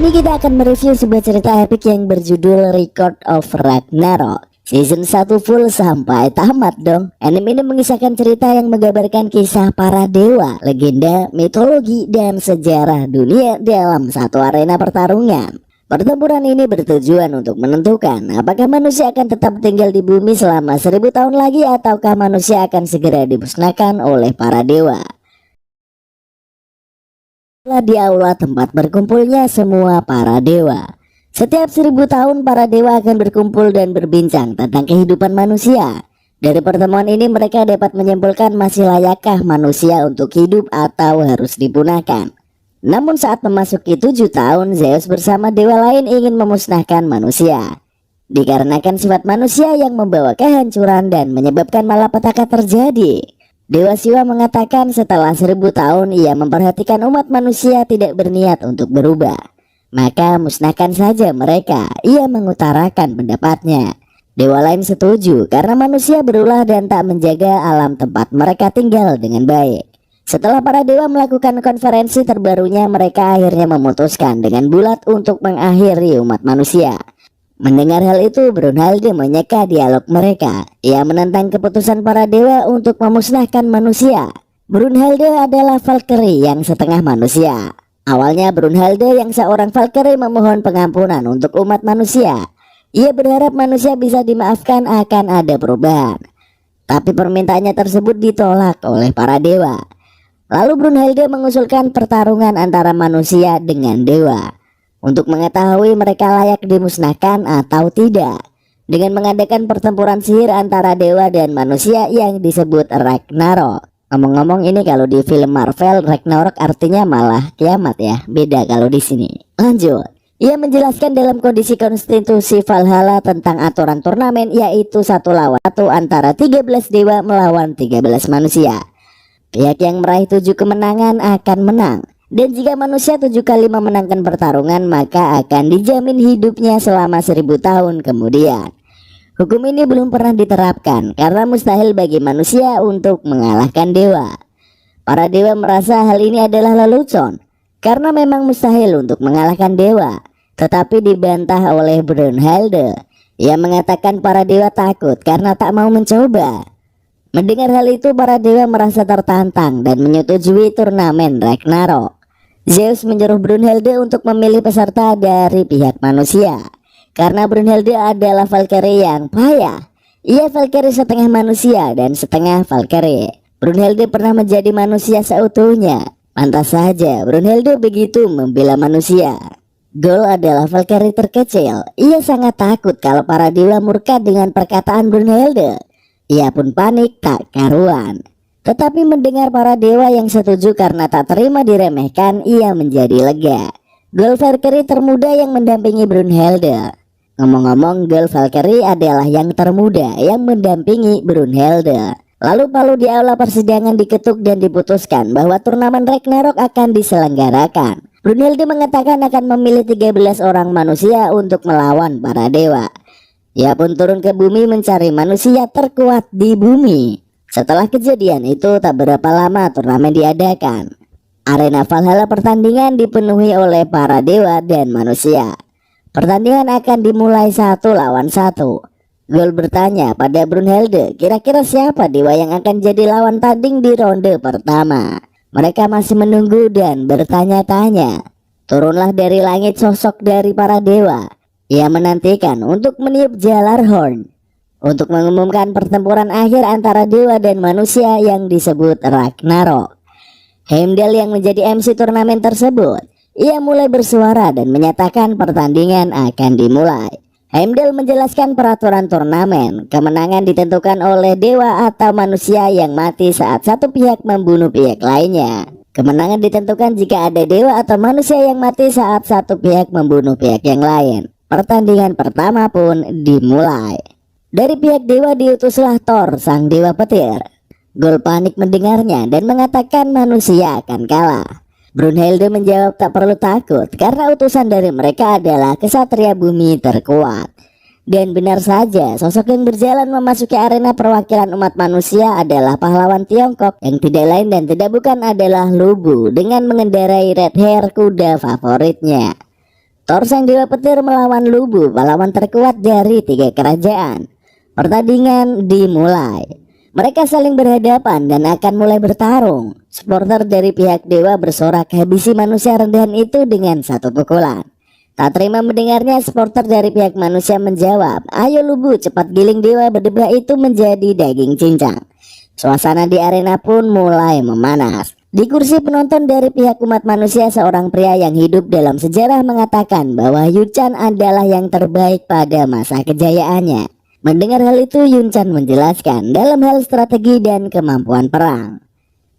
ini kita akan mereview sebuah cerita epic yang berjudul Record of Ragnarok. Season 1 full sampai tamat dong. Anime ini mengisahkan cerita yang menggambarkan kisah para dewa, legenda, mitologi, dan sejarah dunia dalam satu arena pertarungan. Pertempuran ini bertujuan untuk menentukan apakah manusia akan tetap tinggal di bumi selama 1000 tahun lagi ataukah manusia akan segera dimusnahkan oleh para dewa. Di aula tempat berkumpulnya semua para dewa. Setiap 1000 tahun para dewa akan berkumpul dan berbincang tentang kehidupan manusia. Dari pertemuan ini mereka dapat menyimpulkan masih layakkah manusia untuk hidup atau harus dipunahkan. Namun saat memasuki 7 tahun, Zeus bersama dewa lain ingin memusnahkan manusia. Dikarenakan sifat manusia yang membawa kehancuran dan menyebabkan malapetaka terjadi. Dewa Siwa mengatakan setelah 1000 tahun ia memperhatikan umat manusia tidak berniat untuk berubah. Maka musnahkan saja mereka, ia mengutarakan pendapatnya. Dewa lain setuju karena manusia berulah dan tak menjaga alam tempat mereka tinggal dengan baik. Setelah para dewa melakukan konferensi terbarunya, mereka akhirnya memutuskan dengan bulat untuk mengakhiri umat manusia. Mendengar hal itu, Brunhilde menyeka dialog mereka. Ia menentang keputusan para dewa untuk memusnahkan manusia. Brunhilde adalah Valkyrie yang setengah manusia. Awalnya Brunhilde yang seorang Valkyrie memohon pengampunan untuk umat manusia. Ia berharap manusia bisa dimaafkan akan ada perubahan. Tapi permintaannya tersebut ditolak oleh para dewa. Lalu Brunhilde mengusulkan pertarungan antara manusia dengan dewa untuk mengetahui mereka layak dimusnahkan atau tidak, dengan mengadakan pertempuran sihir antara dewa dan manusia yang disebut Ragnarok. Ngomong-ngomong, ini kalau di film Marvel Ragnarok artinya malah kiamat ya, beda kalau di sini. Lanjut, ia menjelaskan dalam kondisi konstitusi Valhalla tentang aturan turnamen, yaitu 1 lawan 1 antara 13 dewa melawan 13 manusia. Pihak yang meraih 7 kemenangan akan menang. Dan jika manusia 7 kali memenangkan pertarungan, maka akan dijamin hidupnya selama 1000 tahun kemudian. Hukum ini belum pernah diterapkan karena mustahil bagi manusia untuk mengalahkan dewa. Para dewa merasa hal ini adalah lelucon karena memang mustahil untuk mengalahkan dewa. Tetapi dibantah oleh Brunhilde. Ia mengatakan para dewa takut karena tak mau mencoba. Mendengar hal itu, para dewa merasa tertantang dan menyetujui turnamen Ragnarok. Zeus menyuruh Brunhilde untuk memilih peserta dari pihak manusia. Karena Brunhilde adalah Valkyrie yang payah. Ia Valkyrie setengah manusia dan setengah Valkyrie. Brunhilde pernah menjadi manusia seutuhnya. Pantas saja Brunhilde begitu membela manusia. Gol adalah Valkyrie terkecil. Ia sangat takut kalau para dewa murka dengan perkataan Brunhilde. Ia pun panik tak karuan. Tetapi mendengar para dewa yang setuju karena tak terima diremehkan, ia menjadi lega. Gol Valkyrie termuda yang mendampingi Brunhilde. Ngomong-ngomong, Gol Valkyrie adalah yang termuda yang mendampingi Brunhilde. Lalu palu di aula persidangan diketuk dan diputuskan bahwa turnamen Ragnarok akan diselenggarakan. Brunhilde mengatakan akan memilih 13 orang manusia untuk melawan para dewa. Ia pun turun ke bumi mencari manusia terkuat di bumi. Setelah kejadian itu tak berapa lama turnamen diadakan. Arena Valhalla pertandingan dipenuhi oleh para dewa dan manusia. Pertandingan akan dimulai 1 lawan 1. Gol bertanya pada Brunhilde, kira-kira siapa dewa yang akan jadi lawan tanding di ronde pertama. Mereka masih menunggu dan bertanya-tanya. Turunlah dari langit sosok dari para dewa. Ia menantikan untuk meniup jalar horn untuk mengumumkan pertempuran akhir antara dewa dan manusia yang disebut Ragnarok. Heimdall yang menjadi MC turnamen tersebut, ia mulai bersuara dan menyatakan pertandingan akan dimulai. Heimdall menjelaskan peraturan turnamen. Kemenangan ditentukan oleh dewa atau manusia yang mati saat satu pihak membunuh pihak lainnya. Kemenangan ditentukan jika ada dewa atau manusia yang mati saat satu pihak membunuh pihak yang lain. Pertandingan pertama pun dimulai. Dari pihak dewa diutuslah Thor, sang dewa petir. Gol panik mendengarnya dan mengatakan manusia akan kalah. Brunhilde menjawab tak perlu takut karena utusan dari mereka adalah kesatria bumi terkuat. Dan benar saja, sosok yang berjalan memasuki arena perwakilan umat manusia adalah pahlawan Tiongkok yang tidak lain dan tidak bukan adalah Lu Bu dengan mengendarai red hair kuda favoritnya. Thor sang dewa petir melawan Lubu, pahlawan terkuat dari 3 kerajaan. Pertandingan dimulai. Mereka saling berhadapan dan akan mulai bertarung. Supporter dari pihak dewa bersorak habisi manusia rendahan itu dengan 1 pukulan. Tak terima mendengarnya, supporter dari pihak manusia menjawab, "Ayo Lubu, cepat giling dewa berdebar itu menjadi daging cincang." Suasana di arena pun mulai memanas. Di kursi penonton dari pihak umat manusia, seorang pria yang hidup dalam sejarah mengatakan bahwa Yunchan adalah yang terbaik pada masa kejayaannya. Mendengar hal itu, Yunchan menjelaskan dalam hal strategi dan kemampuan perang.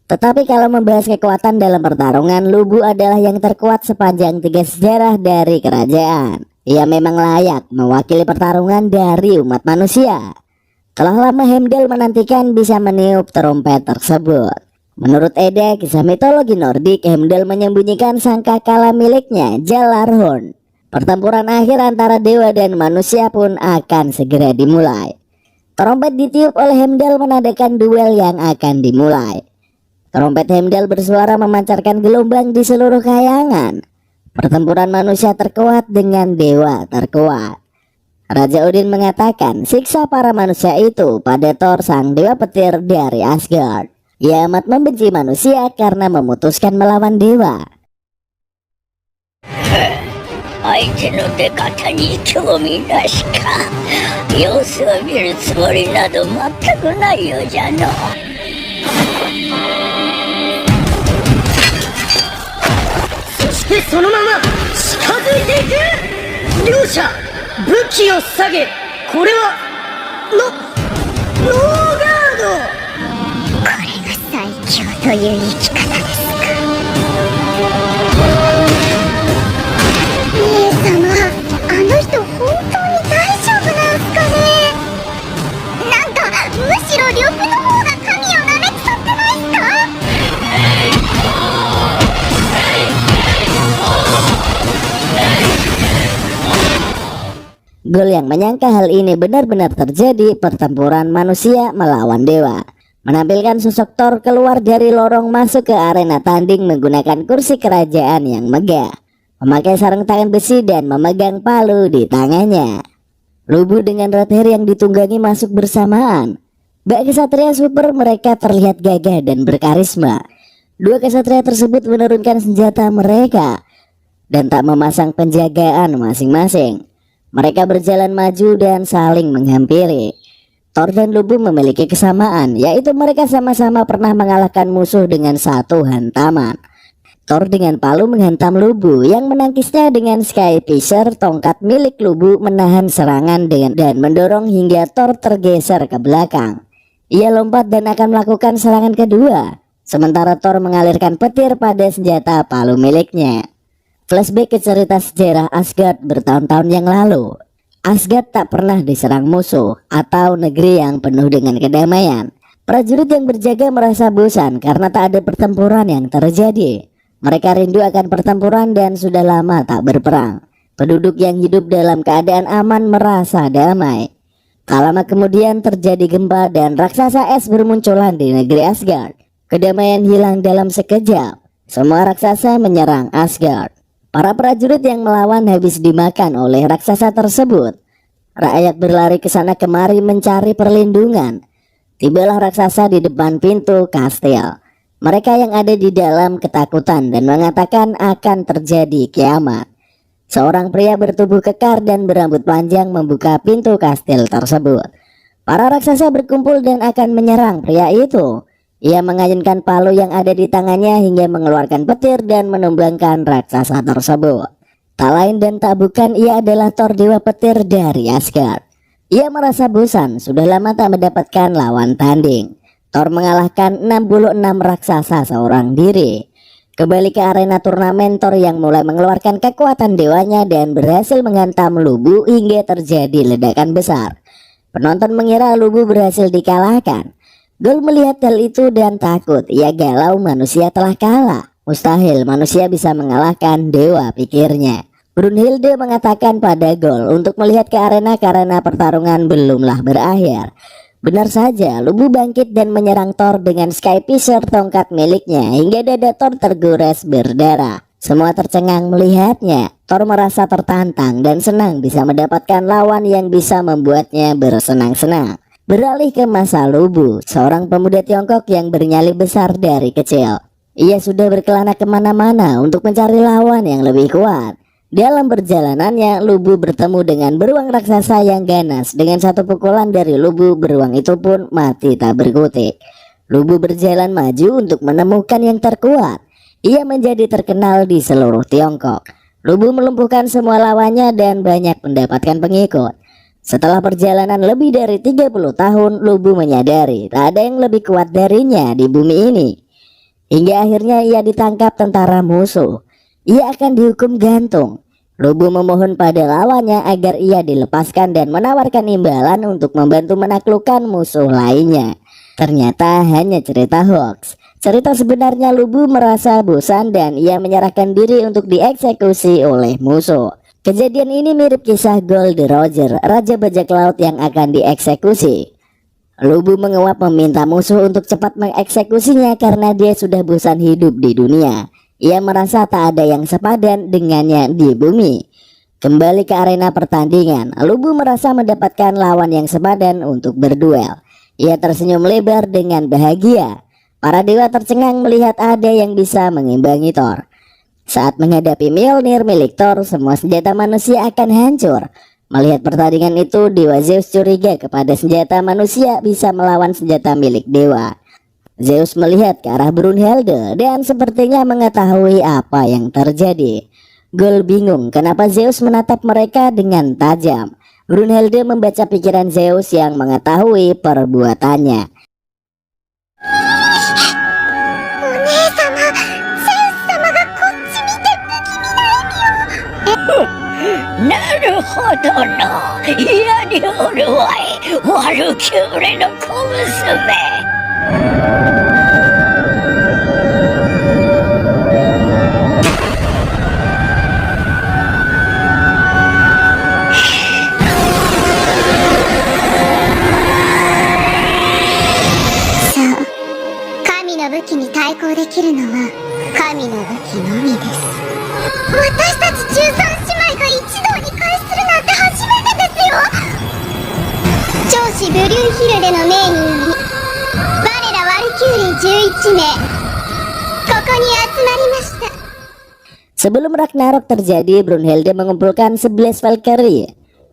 Tetapi kalau membahas kekuatan dalam pertarungan, Lubu adalah yang terkuat sepanjang 3 sejarah dari kerajaan. Ia memang layak mewakili pertarungan dari umat manusia. Telah lama Heimdall menantikan bisa meniup trompet tersebut. Menurut Edda, kisah mitologi Nordik, Heimdall menyembunyikan sangkakala miliknya, Gjallarhorn. Pertempuran akhir antara dewa dan manusia pun akan segera dimulai. Trompet ditiup oleh Heimdall menandakan duel yang akan dimulai. Trompet Heimdall bersuara memancarkan gelombang di seluruh kayangan. Pertempuran manusia terkuat dengan dewa terkuat. Raja Odin mengatakan siksa para manusia itu pada Thor sang dewa petir dari Asgard. Ia amat membenci manusia karena memutuskan melawan dewa. 相手の出方に興味なしか。様子を見るつもりなど全くないようじゃの。そしてそのまま近づいていく。両者武器を下げ、これはノーガード。これが最強という生き方ですか。姉様、あの人本当に大丈夫なんすかね。なんかむしろ呂布の方が神をなめくさってないっすか。Gol yang menyangka hal ini benar-benar terjadi. Pertempuran manusia melawan dewa. Menampilkan sosok Thor keluar dari lorong masuk ke arena tanding menggunakan kursi kerajaan yang megah, memakai sarung tangan besi dan memegang palu di tangannya. Lubu dengan Radher yang ditunggangi masuk bersamaan. Bak kesatria super mereka terlihat gagah dan berkarisma. 2 kesatria tersebut menurunkan senjata mereka dan tak memasang penjagaan masing-masing. Mereka berjalan maju dan saling menghampiri. Thor dan Lubu memiliki kesamaan, yaitu mereka sama-sama pernah mengalahkan musuh dengan 1 hantaman. Thor dengan palu menghantam Lubu yang menangkisnya dengan Sky Piscer. Tongkat milik Lubu menahan serangan dan mendorong hingga Thor tergeser ke belakang. Ia lompat dan akan melakukan serangan kedua, sementara Thor mengalirkan petir pada senjata palu miliknya. Flashback ke cerita sejarah Asgard bertahun-tahun yang lalu. Asgard tak pernah diserang musuh atau negeri yang penuh dengan kedamaian. Prajurit yang berjaga merasa bosan karena tak ada pertempuran yang terjadi. Mereka rindu akan pertempuran dan sudah lama tak berperang. Penduduk yang hidup dalam keadaan aman merasa damai. Tak lama kemudian terjadi gempa dan raksasa es bermunculan di negeri Asgard. Kedamaian hilang dalam sekejap. Semua raksasa menyerang Asgard. Para prajurit yang melawan habis dimakan oleh raksasa tersebut. Rakyat berlari ke sana kemari mencari perlindungan. Tibalah raksasa di depan pintu kastil. Mereka yang ada di dalam ketakutan dan mengatakan akan terjadi kiamat. Seorang pria bertubuh kekar dan berambut panjang membuka pintu kastil tersebut. Para raksasa berkumpul dan akan menyerang pria itu. Ia mengayunkan palu yang ada di tangannya hingga mengeluarkan petir dan menumbangkan raksasa tersebut. Tak lain dan tak bukan, ia adalah Thor dewa petir dari Asgard. Ia merasa bosan, sudah lama tak mendapatkan lawan tanding. Thor mengalahkan 66 raksasa seorang diri. Kembali ke arena turnamen, Thor yang mulai mengeluarkan kekuatan dewanya dan berhasil menghantam Lubu hingga terjadi ledakan besar. Penonton mengira Lubu berhasil dikalahkan. Gol melihat hal itu dan takut. Ia galau manusia telah kalah. Mustahil manusia bisa mengalahkan dewa, pikirnya. Brunhilde mengatakan pada Gol untuk melihat ke arena karena pertarungan belumlah berakhir. Benar saja, Lubu bangkit dan menyerang Thor dengan Sky Piscer, tongkat miliknya, hingga dada Thor tergores berdarah. Semua tercengang melihatnya. Thor merasa tertantang dan senang bisa mendapatkan lawan yang bisa membuatnya bersenang-senang. Beralih ke masa Lubu, seorang pemuda Tiongkok yang bernyali besar dari kecil. Ia sudah berkelana kemana-mana untuk mencari lawan yang lebih kuat. Dalam perjalanannya, Lubu bertemu dengan beruang raksasa yang ganas. Dengan satu pukulan dari Lubu, beruang itu pun mati tak berkutik. Lubu berjalan maju untuk menemukan yang terkuat. Ia menjadi terkenal di seluruh Tiongkok. Lubu melumpuhkan semua lawannya dan banyak mendapatkan pengikut. Setelah perjalanan lebih dari 30 tahun, Lubu menyadari tak ada yang lebih kuat darinya di bumi ini. Hingga akhirnya ia ditangkap tentara musuh. Ia akan dihukum gantung. Lubu memohon pada lawannya agar ia dilepaskan dan menawarkan imbalan untuk membantu menaklukkan musuh lainnya. Ternyata hanya cerita hoax. Cerita sebenarnya Lubu merasa bosan dan ia menyerahkan diri untuk dieksekusi oleh musuh. Kejadian ini mirip kisah Gold Roger, raja bajak laut yang akan dieksekusi. Lubu menguap meminta musuh untuk cepat mengeksekusinya karena dia sudah bosan hidup di dunia. Ia merasa tak ada yang sepadan dengannya di bumi. Kembali ke arena pertandingan, Lubu merasa mendapatkan lawan yang sepadan untuk berduel. Ia tersenyum lebar dengan bahagia. Para dewa tercengang melihat ada yang bisa mengimbangi Thor. Saat menghadapi Mjolnir milik Thor, semua senjata manusia akan hancur. Melihat pertandingan itu, Dewa Zeus curiga kepada senjata manusia bisa melawan senjata milik dewa. Zeus melihat ke arah Brunhilde dan sepertinya mengetahui apa yang terjadi. Gol bingung kenapa Zeus menatap mereka dengan tajam. Brunhilde membaca pikiran Zeus yang mengetahui perbuatannya.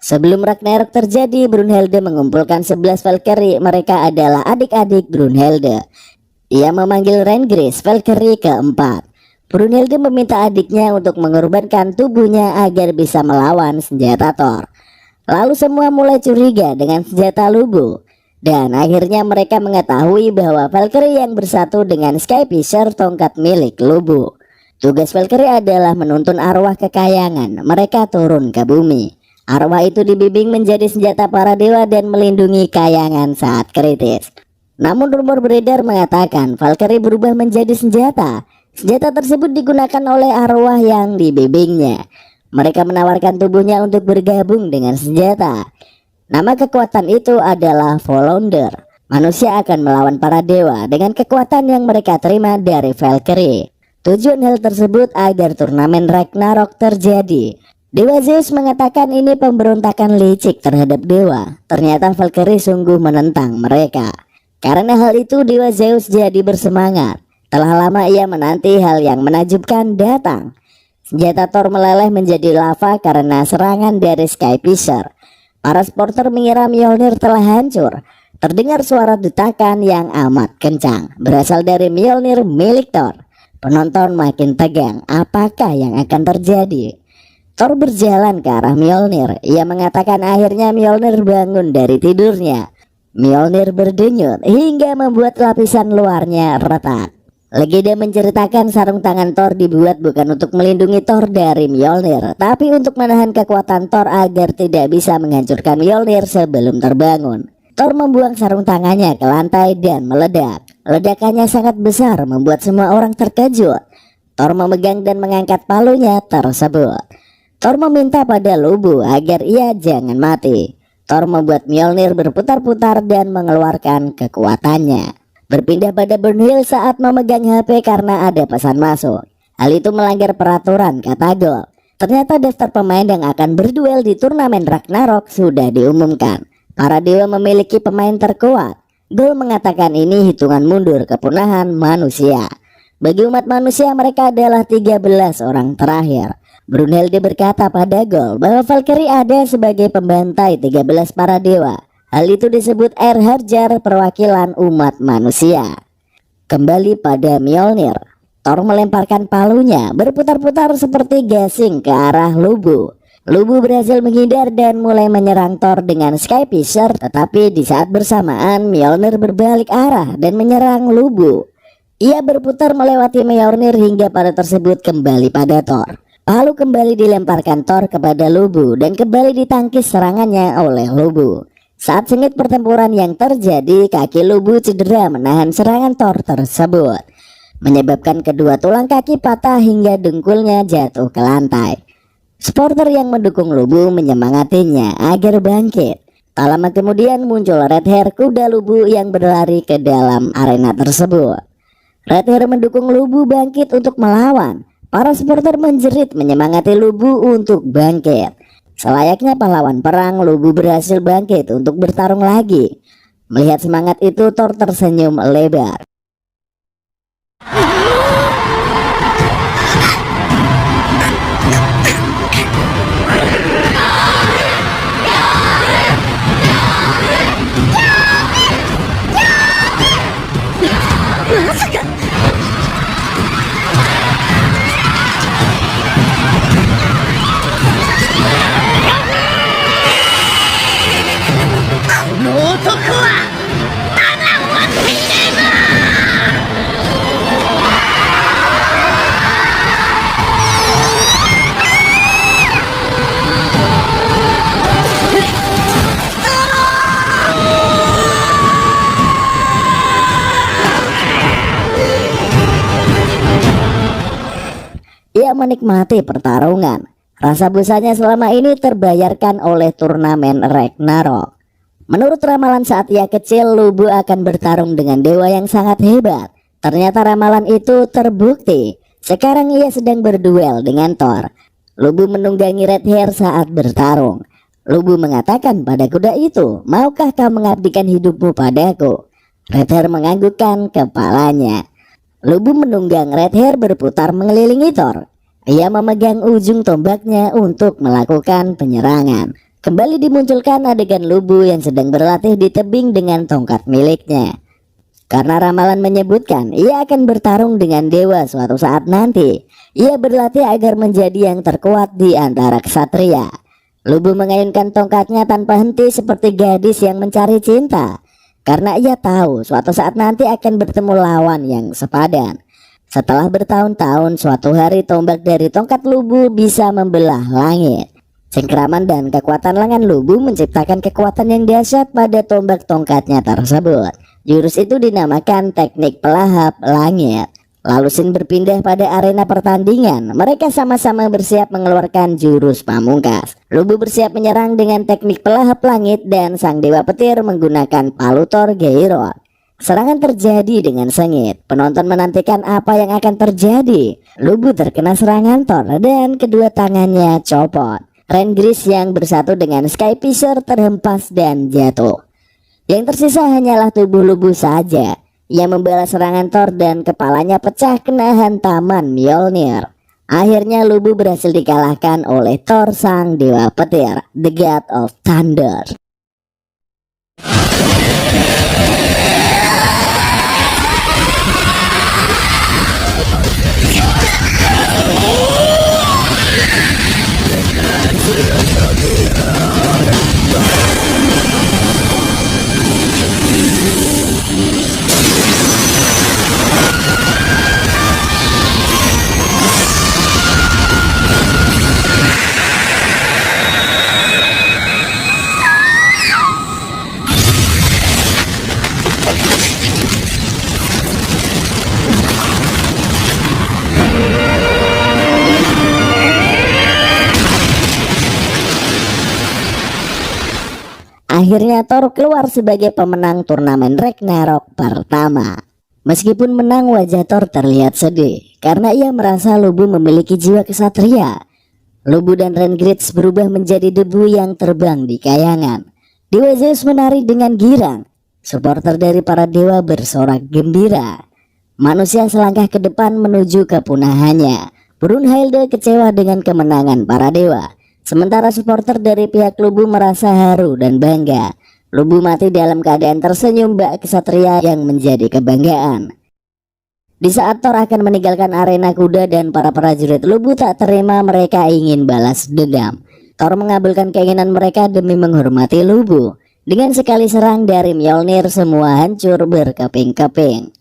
Sebelum Ragnarok terjadi, Brunhilde mengumpulkan 11 Valkyrie. Mereka adalah adik-adik Brunhilde. Ia memanggil Rengris, Valkyrie keempat. Brunhilde meminta adiknya untuk mengorbankan tubuhnya agar bisa melawan senjata Thor. Lalu semua mulai curiga dengan senjata Lubu. Dan akhirnya mereka mengetahui bahwa Valkyrie yang bersatu dengan Skypisher, tongkat milik Lubu. Tugas Valkyrie adalah menuntun arwah kekayangan. Mereka turun ke bumi. Arwah itu dibimbing menjadi senjata para dewa dan melindungi kayangan saat kritis. Namun rumor beredar mengatakan Valkyrie berubah menjadi senjata. Senjata tersebut digunakan oleh arwah yang dibimbingnya. Mereka menawarkan tubuhnya untuk bergabung dengan senjata. Nama kekuatan itu adalah Volonder. Manusia akan melawan para dewa dengan kekuatan yang mereka terima dari Valkyrie. Tujuan hal tersebut agar turnamen Ragnarok terjadi. Dewa Zeus mengatakan ini pemberontakan licik terhadap dewa. Ternyata Valkyrie sungguh menentang mereka. Karena hal itu Dewa Zeus jadi bersemangat. Telah lama ia menanti hal yang menakjubkan datang. Senjata Thor meleleh menjadi lava karena serangan dari Skypisher. Para supporter mengira Mjolnir telah hancur. Terdengar suara detakan yang amat kencang berasal dari Mjolnir milik Thor. Penonton makin tegang, apakah yang akan terjadi? Thor berjalan ke arah Mjolnir. Ia mengatakan akhirnya Mjolnir bangun dari tidurnya. Mjolnir berdenyut hingga membuat lapisan luarnya retak. Legenda menceritakan sarung tangan Thor dibuat bukan untuk melindungi Thor dari Mjolnir, tapi untuk menahan kekuatan Thor agar tidak bisa menghancurkan Mjolnir sebelum terbangun. Thor membuang sarung tangannya ke lantai dan meledak. Ledakannya sangat besar membuat semua orang terkejut. Thor memegang dan mengangkat palunya tersebut. Thor meminta pada Lubu agar ia jangan mati. Thor membuat Mjolnir berputar-putar dan mengeluarkan kekuatannya. Berpindah pada Brunhilde saat memegang HP karena ada pesan masuk. Hal itu melanggar peraturan, kata Gol. Ternyata daftar pemain yang akan berduel di turnamen Ragnarok sudah diumumkan. Para dewa memiliki pemain terkuat. Gol mengatakan ini hitungan mundur kepunahan manusia. Bagi umat manusia mereka adalah 13 orang terakhir. Brunhilde berkata pada Gol bahwa Valkyrie ada sebagai pembantai 13 para dewa. Hal itu disebut Erharjar, perwakilan umat manusia. Kembali pada Mjolnir, Thor melemparkan palunya berputar-putar seperti gasing ke arah Lubu. Lubu berhasil menghindar dan mulai menyerang Thor dengan Sky Piscer, tetapi di saat bersamaan Mjolnir berbalik arah dan menyerang Lubu. Ia berputar melewati Mjolnir hingga palu tersebut kembali pada Thor. Palu kembali dilemparkan Thor kepada Lubu dan kembali ditangkis serangannya oleh Lubu. Saat sengit pertempuran yang terjadi, kaki Lubu cedera menahan serangan Thor tersebut, menyebabkan kedua tulang kaki patah hingga dengkulnya jatuh ke lantai. Supporter yang mendukung Lubu menyemangatinya agar bangkit. Tak lama kemudian muncul Red Hair, kuda Lubu yang berlari ke dalam arena tersebut. Red Hair mendukung Lubu bangkit untuk melawan. Para supporter menjerit menyemangati Lubu untuk bangkit. Selayaknya pahlawan perang, Lubu berhasil bangkit untuk bertarung lagi. Melihat semangat itu, Thor tersenyum lebar. Ia menikmati pertarungan. Rasa busanya selama ini terbayarkan oleh turnamen Ragnarok. Menurut ramalan saat ia kecil, Lubu akan bertarung dengan dewa yang sangat hebat. Ternyata ramalan itu terbukti. Sekarang ia sedang berduel dengan Thor. Lubu menunggangi Red Hair saat bertarung. Lubu mengatakan pada kuda itu, "Maukah kau mengabdikan hidupmu padaku?" Red Hair menganggukkan kepalanya. Lubu menunggang Red Hair berputar mengelilingi Thor. Ia memegang ujung tombaknya untuk melakukan penyerangan. Kembali dimunculkan adegan Lubu yang sedang berlatih di tebing dengan tongkat miliknya. Karena ramalan menyebutkan ia akan bertarung dengan dewa suatu saat nanti, ia berlatih agar menjadi yang terkuat di antara ksatria. Lubu mengayunkan tongkatnya tanpa henti seperti gadis yang mencari cinta. Karena ia tahu suatu saat nanti akan bertemu lawan yang sepadan. Setelah bertahun-tahun, suatu hari tombak dari tongkat Lubu bisa membelah langit. Cengkraman dan kekuatan lengan Lubu menciptakan kekuatan yang dahsyat pada tombak tongkatnya tersebut. Jurus itu dinamakan teknik pelahap langit. Lalu Sin berpindah pada arena pertandingan. Mereka sama-sama bersiap mengeluarkan jurus pamungkas. Lubu bersiap menyerang dengan teknik pelahap langit dan sang dewa petir menggunakan palu Thor Geirot. Serangan terjadi dengan sengit. Penonton menantikan apa yang akan terjadi. Lubu terkena serangan Thor dan kedua tangannya copot. Rengris yang bersatu dengan Sky Piscer terhempas dan jatuh. Yang tersisa hanyalah tubuh Lubu saja. Ia membalas serangan Thor dan kepalanya pecah kena hantaman Mjolnir. Akhirnya Lubu berhasil dikalahkan oleh Thor sang dewa petir, the God of Thunder. Akhirnya Thor keluar sebagai pemenang turnamen Ragnarok pertama. Meskipun menang, wajah Thor terlihat sedih karena ia merasa Lubu memiliki jiwa kesatria. Lubu dan Rengrids berubah menjadi debu yang terbang di kayangan. Dewa Zeus menari dengan girang. Supporter dari para dewa bersorak gembira. Manusia selangkah ke depan menuju kepunahannya. Brunhilde kecewa dengan kemenangan para dewa. Sementara supporter dari pihak Lubu merasa haru dan bangga. Lubu mati dalam keadaan tersenyum bak kesatria yang menjadi kebanggaan. Di saat Thor akan meninggalkan arena kuda dan para prajurit Lubu tak terima, mereka ingin balas dendam. Thor mengabulkan keinginan mereka demi menghormati Lubu. Dengan sekali serang dari Mjolnir, semua hancur berkeping-keping.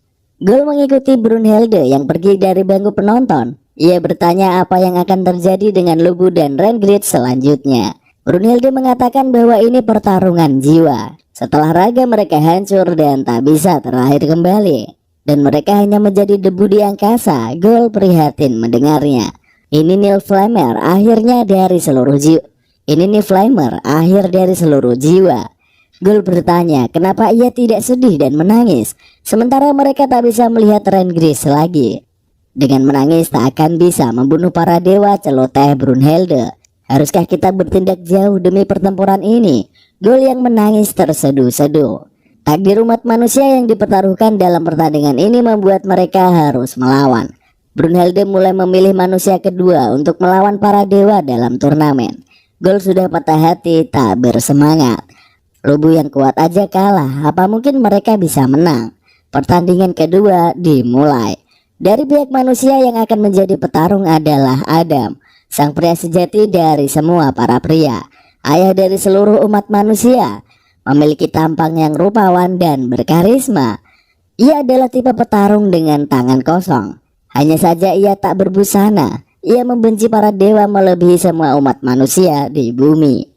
Gol mengikuti Brunhilde yang pergi dari bangku penonton. Ia bertanya apa yang akan terjadi dengan Lubu dan Rengrids selanjutnya. Brunhilde mengatakan bahwa ini pertarungan jiwa. Setelah raga mereka hancur dan tak bisa terlahir kembali, dan mereka hanya menjadi debu di angkasa. Gol prihatin mendengarnya. Ini Niflheimr akhirnya dari seluruh jiwa. Ini Niflheimr akhir dari seluruh jiwa. Gol bertanya kenapa ia tidak sedih dan menangis, sementara mereka tak bisa melihat Rengrids lagi. Dengan menangis tak akan bisa membunuh para dewa, celoteh Brunhilde. Haruskah kita bertindak jauh demi pertempuran ini? Gol yang menangis terseduh-seduh. Takdir umat manusia yang dipertaruhkan dalam pertandingan ini membuat mereka harus melawan. Brunhilde mulai memilih manusia kedua untuk melawan para dewa dalam turnamen. Gol sudah patah hati, tak bersemangat. Lubu yang kuat aja kalah, apa mungkin mereka bisa menang? Pertandingan kedua dimulai. Dari pihak manusia yang akan menjadi petarung adalah Adam, sang pria sejati dari semua para pria, ayah dari seluruh umat manusia, memiliki tampang yang rupawan dan berkarisma. Ia adalah tipe petarung dengan tangan kosong. Hanya saja ia tak berbusana. Ia membenci para dewa melebihi semua umat manusia di bumi.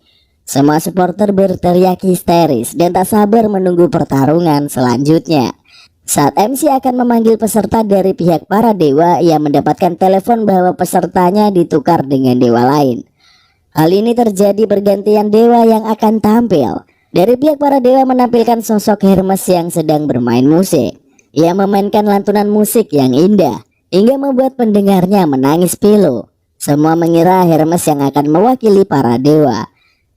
Semua supporter berteriak histeris dan tak sabar menunggu pertarungan selanjutnya. Saat MC akan memanggil peserta dari pihak para dewa, ia mendapatkan telepon bahwa pesertanya ditukar dengan dewa lain. Hal ini terjadi bergantian dewa yang akan tampil. Dari pihak para dewa menampilkan sosok Hermes yang sedang bermain musik. Ia memainkan lantunan musik yang indah hingga membuat pendengarnya menangis pilu. Semua mengira Hermes yang akan mewakili para dewa.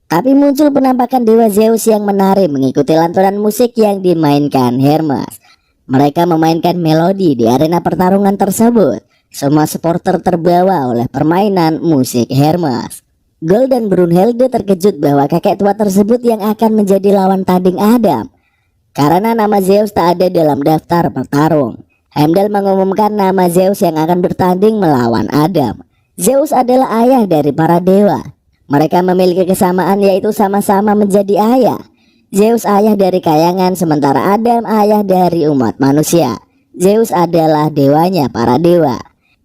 Tapi muncul penampakan dewa Zeus yang menari mengikuti lantunan musik yang dimainkan Hermes. Mereka memainkan melodi di arena pertarungan tersebut. Semua supporter terbawa oleh permainan musik Hermes. Gol dan Brunhilde terkejut bahwa kakek tua tersebut yang akan menjadi lawan tanding Adam, karena nama Zeus tak ada dalam daftar petarung. Heimdall mengumumkan nama Zeus yang akan bertanding melawan Adam. Zeus adalah ayah dari para dewa. Mereka memiliki kesamaan, yaitu sama-sama menjadi ayah. Zeus ayah dari kayangan, sementara Adam ayah dari umat manusia. Zeus adalah dewanya para dewa.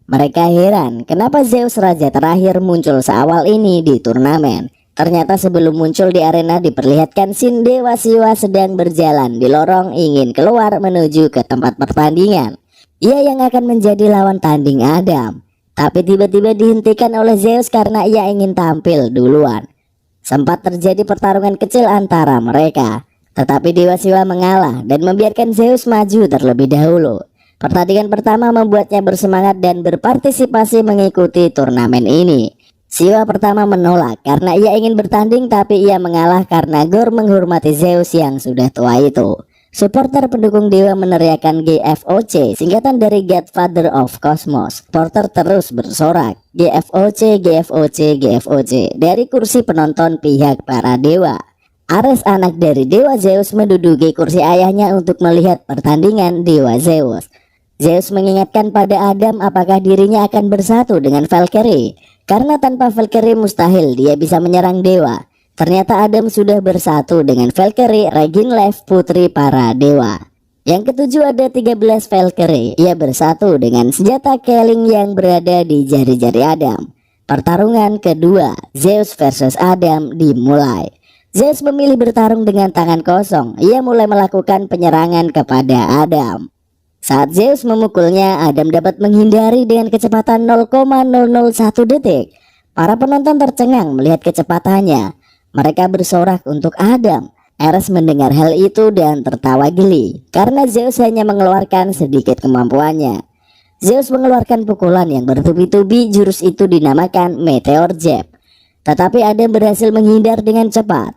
Mereka heran kenapa Zeus raja terakhir muncul seawal ini di turnamen. Ternyata sebelum muncul di arena diperlihatkan scene dewa Siwa sedang berjalan di lorong ingin keluar menuju ke tempat pertandingan. Ia yang akan menjadi lawan tanding Adam, tapi tiba-tiba dihentikan oleh Zeus karena ia ingin tampil duluan. Sempat terjadi pertarungan kecil antara mereka, tetapi Dewa Siwa mengalah dan membiarkan Zeus maju terlebih dahulu. Pertandingan pertama membuatnya bersemangat dan berpartisipasi mengikuti turnamen ini. Siwa pertama menolak karena ia ingin bertanding, tapi ia mengalah karena Gor menghormati Zeus yang sudah tua itu. Supporter pendukung dewa meneriakkan GFOC, singkatan dari Godfather of Cosmos. Supporter terus bersorak GFOC, GFOC, GFOC dari kursi penonton pihak para dewa. Ares, anak dari dewa Zeus, menduduki kursi ayahnya untuk melihat pertandingan dewa Zeus. Zeus mengingatkan pada Adam apakah dirinya akan bersatu dengan Valkyrie, karena tanpa Valkyrie mustahil dia bisa menyerang dewa. Ternyata Adam sudah bersatu dengan Valkyrie, Reginlev, putri para dewa. Yang ketujuh ada 13 Valkyrie. Ia bersatu dengan senjata Keling yang berada di jari-jari Adam. Pertarungan kedua, Zeus versus Adam, dimulai. Zeus memilih bertarung dengan tangan kosong. Ia mulai melakukan penyerangan kepada Adam. Saat Zeus memukulnya, Adam dapat menghindari dengan kecepatan 0,001 detik. Para penonton tercengang melihat kecepatannya. Mereka bersorak untuk Adam. Ares mendengar hal itu dan tertawa geli karena Zeus hanya mengeluarkan sedikit kemampuannya. Zeus mengeluarkan pukulan yang bertubi-tubi, jurus itu dinamakan Meteor Jab. Tetapi Adam berhasil menghindar dengan cepat.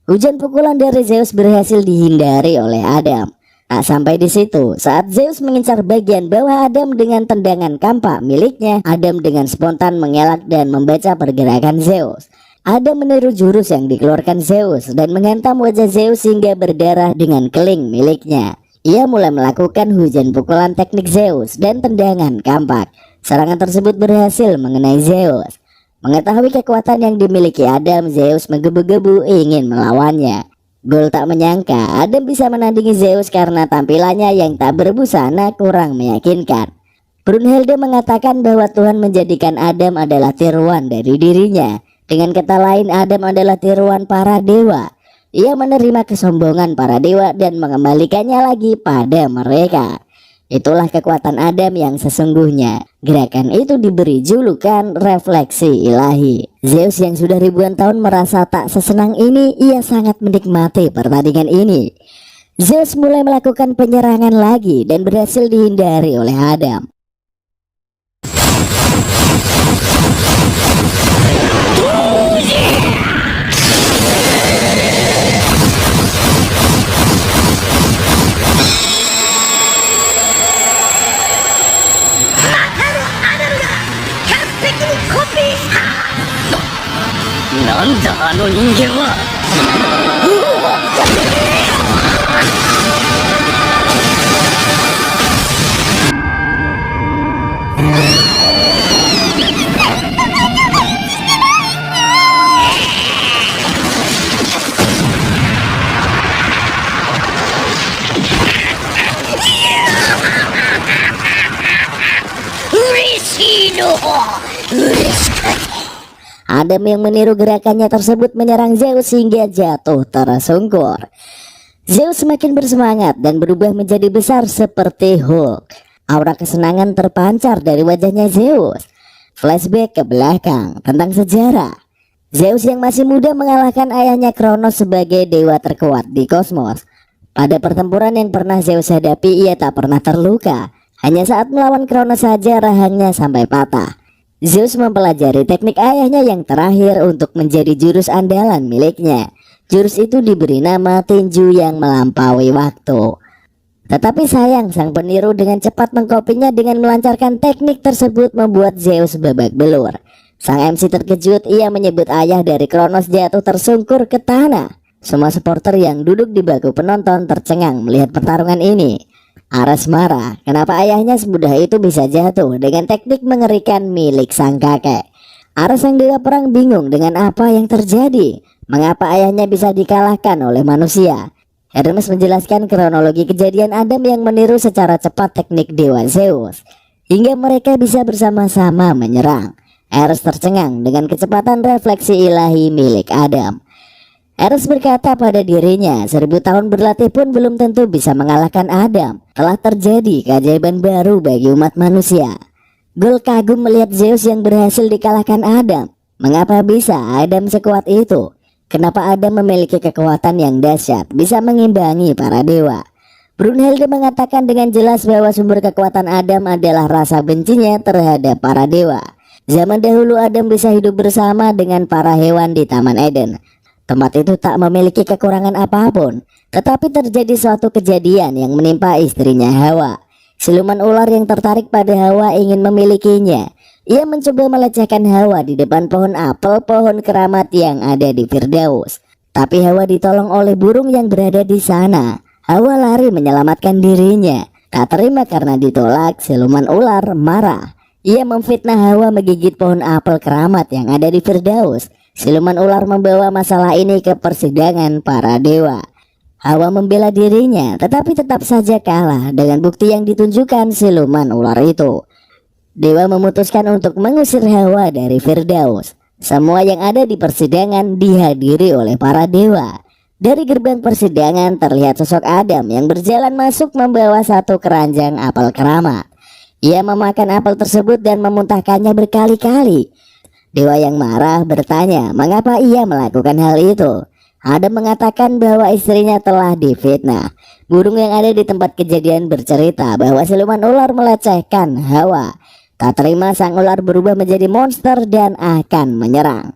Hujan pukulan dari Zeus berhasil dihindari oleh Adam. Tak sampai di situ, saat Zeus mengincar bagian bawah Adam dengan tendangan kampak miliknya, Adam dengan spontan mengelak dan membaca pergerakan Zeus. Adam meniru jurus yang dikeluarkan Zeus dan menghantam wajah Zeus hingga berdarah dengan keling miliknya. Ia mulai melakukan hujan pukulan teknik Zeus dan tendangan kampak. Serangan tersebut berhasil mengenai Zeus. Mengetahui kekuatan yang dimiliki Adam, Zeus menggebu-gebu ingin melawannya. Gol tak menyangka Adam bisa menandingi Zeus karena tampilannya yang tak berbusana kurang meyakinkan. Brunhilde mengatakan bahwa Tuhan menjadikan Adam adalah tiruan dari dirinya. Dengan kata lain, Adam adalah tiruan para dewa. Ia menerima kesombongan para dewa dan mengembalikannya lagi pada mereka. Itulah kekuatan Adam yang sesungguhnya. Gerakan itu diberi julukan refleksi ilahi. Zeus yang sudah ribuan tahun merasa tak sesenang ini, ia sangat menikmati pertandingan ini. Zeus mulai melakukan penyerangan lagi dan berhasil dihindari oleh Adam. Adam yang meniru gerakannya tersebut menyerang Zeus hingga jatuh tersungkur. Zeus semakin bersemangat dan berubah menjadi besar seperti Hulk. Aura kesenangan terpancar dari wajahnya Zeus. Flashback ke belakang tentang sejarah. Zeus yang masih muda mengalahkan ayahnya Kronos sebagai dewa terkuat di kosmos. Pada pertempuran yang pernah Zeus hadapi, ia tak pernah terluka. Hanya saat melawan Kronos saja rahangnya sampai patah. Zeus mempelajari teknik ayahnya yang terakhir untuk menjadi jurus andalan miliknya. Jurus itu diberi nama tinju yang melampaui waktu. Tetapi sayang, sang peniru dengan cepat mengkopinya dengan melancarkan teknik tersebut membuat Zeus babak belur. Sang MC terkejut, ia menyebut ayah dari Kronos jatuh tersungkur ke tanah. Semua supporter yang duduk di bangku penonton tercengang melihat pertarungan ini. Ares marah, kenapa ayahnya semudah itu bisa jatuh dengan teknik mengerikan milik sang kakek. Ares sang dewa perang bingung dengan apa yang terjadi. Mengapa ayahnya bisa dikalahkan oleh manusia? Hermes menjelaskan kronologi kejadian Adam yang meniru secara cepat teknik dewa Zeus, hingga mereka bisa bersama-sama menyerang. Ares tercengang dengan kecepatan refleksi ilahi milik Adam. Ares berkata pada dirinya, 1000 tahun berlatih pun belum tentu bisa mengalahkan Adam. Telah terjadi keajaiban baru bagi umat manusia. Gol kagum melihat Zeus yang berhasil dikalahkan Adam. Mengapa bisa Adam sekuat itu? Kenapa Adam memiliki kekuatan yang dahsyat, bisa mengimbangi para dewa? Brunhilde mengatakan dengan jelas bahwa sumber kekuatan Adam adalah rasa bencinya terhadap para dewa. Zaman dahulu Adam bisa hidup bersama dengan para hewan di Taman Eden. Tempat itu tak memiliki kekurangan apapun, tetapi terjadi suatu kejadian yang menimpa istrinya Hawa. Siluman ular yang tertarik pada Hawa ingin memilikinya. Ia mencoba melecehkan Hawa di depan pohon apel, pohon keramat yang ada di Firdaus. Tapi Hawa ditolong oleh burung yang berada di sana. Hawa lari menyelamatkan dirinya. Tak terima karena ditolak, siluman ular marah. Ia memfitnah Hawa menggigit pohon apel keramat yang ada di Firdaus. Siluman ular membawa masalah ini ke persidangan para dewa. Hawa membela dirinya, tetapi tetap saja kalah dengan bukti yang ditunjukkan siluman ular itu. Dewa memutuskan untuk mengusir Hawa dari Firdaus. Semua yang ada di persidangan dihadiri oleh para dewa. Dari gerbang persidangan terlihat sosok Adam yang berjalan masuk membawa satu keranjang apel keramat. Ia memakan apel tersebut dan memuntahkannya berkali-kali. Dewa yang marah bertanya mengapa ia melakukan hal itu. Adam mengatakan bahwa istrinya telah difitnah. Burung yang ada di tempat kejadian bercerita bahwa siluman ular melecehkan Hawa. Tak terima, sang ular berubah menjadi monster dan akan menyerang.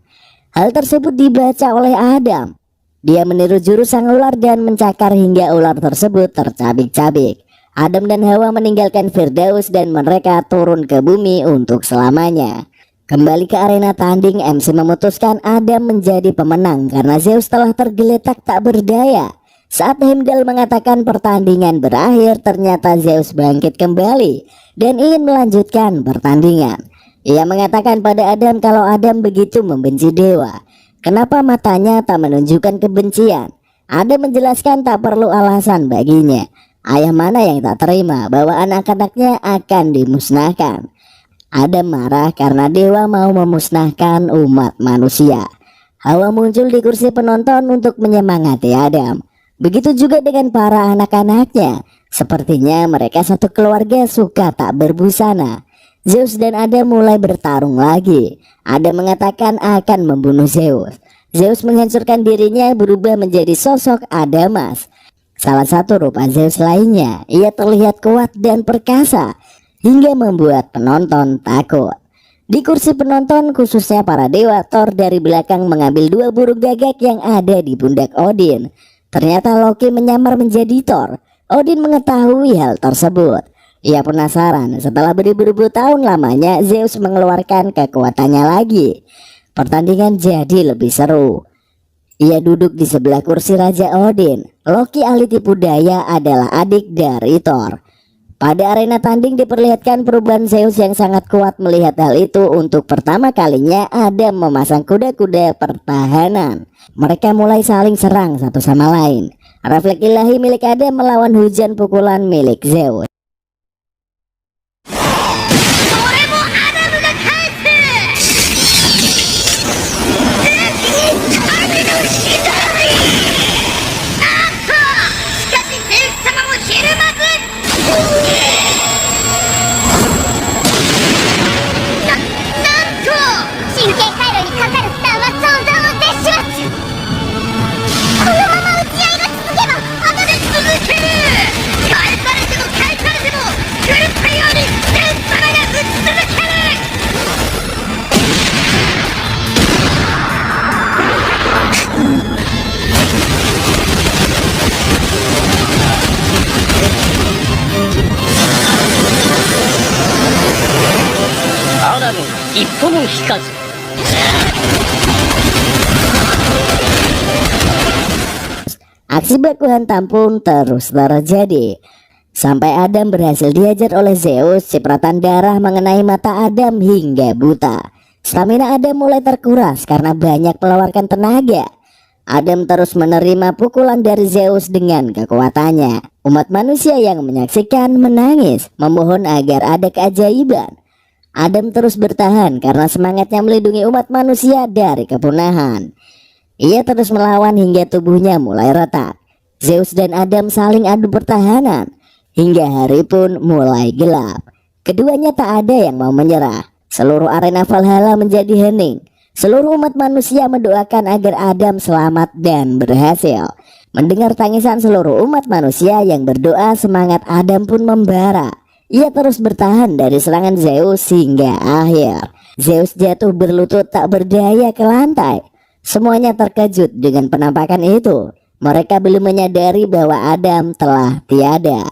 Hal tersebut dibaca oleh Adam. Dia meniru jurus sang ular dan mencakar hingga ular tersebut tercabik-cabik. Adam dan Hawa meninggalkan Firdaus dan mereka turun ke bumi untuk selamanya. Kembali ke arena tanding, MC memutuskan Adam menjadi pemenang karena Zeus telah tergeletak tak berdaya. Saat Heimdall mengatakan pertandingan berakhir, ternyata Zeus bangkit kembali dan ingin melanjutkan pertandingan. Ia mengatakan pada Adam kalau Adam begitu membenci dewa. Kenapa matanya tak menunjukkan kebencian? Adam menjelaskan tak perlu alasan baginya. Ayah mana yang tak terima bahwa anak-anaknya akan dimusnahkan? Adam marah karena dewa mau memusnahkan umat manusia. Hawa muncul di kursi penonton untuk menyemangati Adam. Begitu juga dengan para anak-anaknya. Sepertinya mereka satu keluarga suka tak berbusana. Zeus dan Adam mulai bertarung lagi. Adam mengatakan akan membunuh Zeus. Zeus menghancurkan dirinya berubah menjadi sosok Adamas. Salah satu rupa Zeus lainnya, ia terlihat kuat dan perkasa hingga membuat penonton takut. Di kursi penonton, khususnya para dewa, Thor dari belakang mengambil dua burung gagak yang ada di pundak Odin. Ternyata Loki menyamar menjadi Thor. Odin mengetahui hal tersebut. Ia penasaran, setelah beribu-ribu tahun lamanya Zeus mengeluarkan kekuatannya lagi. Pertandingan jadi lebih seru. Ia duduk di sebelah kursi Raja Odin. Loki, ahli tipu daya, adalah adik dari Thor. Pada arena tanding diperlihatkan perubahan Zeus yang sangat kuat. Melihat hal itu, untuk pertama kalinya Adam memasang kuda-kuda pertahanan. Mereka mulai saling serang satu sama lain. Refleks ilahi milik Adam melawan hujan pukulan milik Zeus. Aksi baku hantam pun terus terjadi. Sampai Adam berhasil dihajar oleh Zeus. Cipratan darah mengenai mata Adam hingga buta. Stamina Adam mulai terkuras karena banyak mengeluarkan tenaga. Adam terus menerima pukulan dari Zeus dengan kekuatannya. Umat manusia yang menyaksikan menangis, memohon agar ada keajaiban. Adam terus bertahan karena semangatnya melindungi umat manusia dari kepunahan. Ia terus melawan hingga tubuhnya mulai retak. Zeus dan Adam saling adu pertahanan hingga hari pun mulai gelap. Keduanya tak ada yang mau menyerah. Seluruh arena Valhalla menjadi hening. Seluruh umat manusia mendoakan agar Adam selamat dan berhasil. Mendengar tangisan seluruh umat manusia yang berdoa, semangat Adam pun membara. Ia terus bertahan dari serangan Zeus hingga akhir. Zeus jatuh berlutut tak berdaya ke lantai. Semuanya terkejut dengan penampakan itu. Mereka belum menyadari bahwa Adam telah tiada.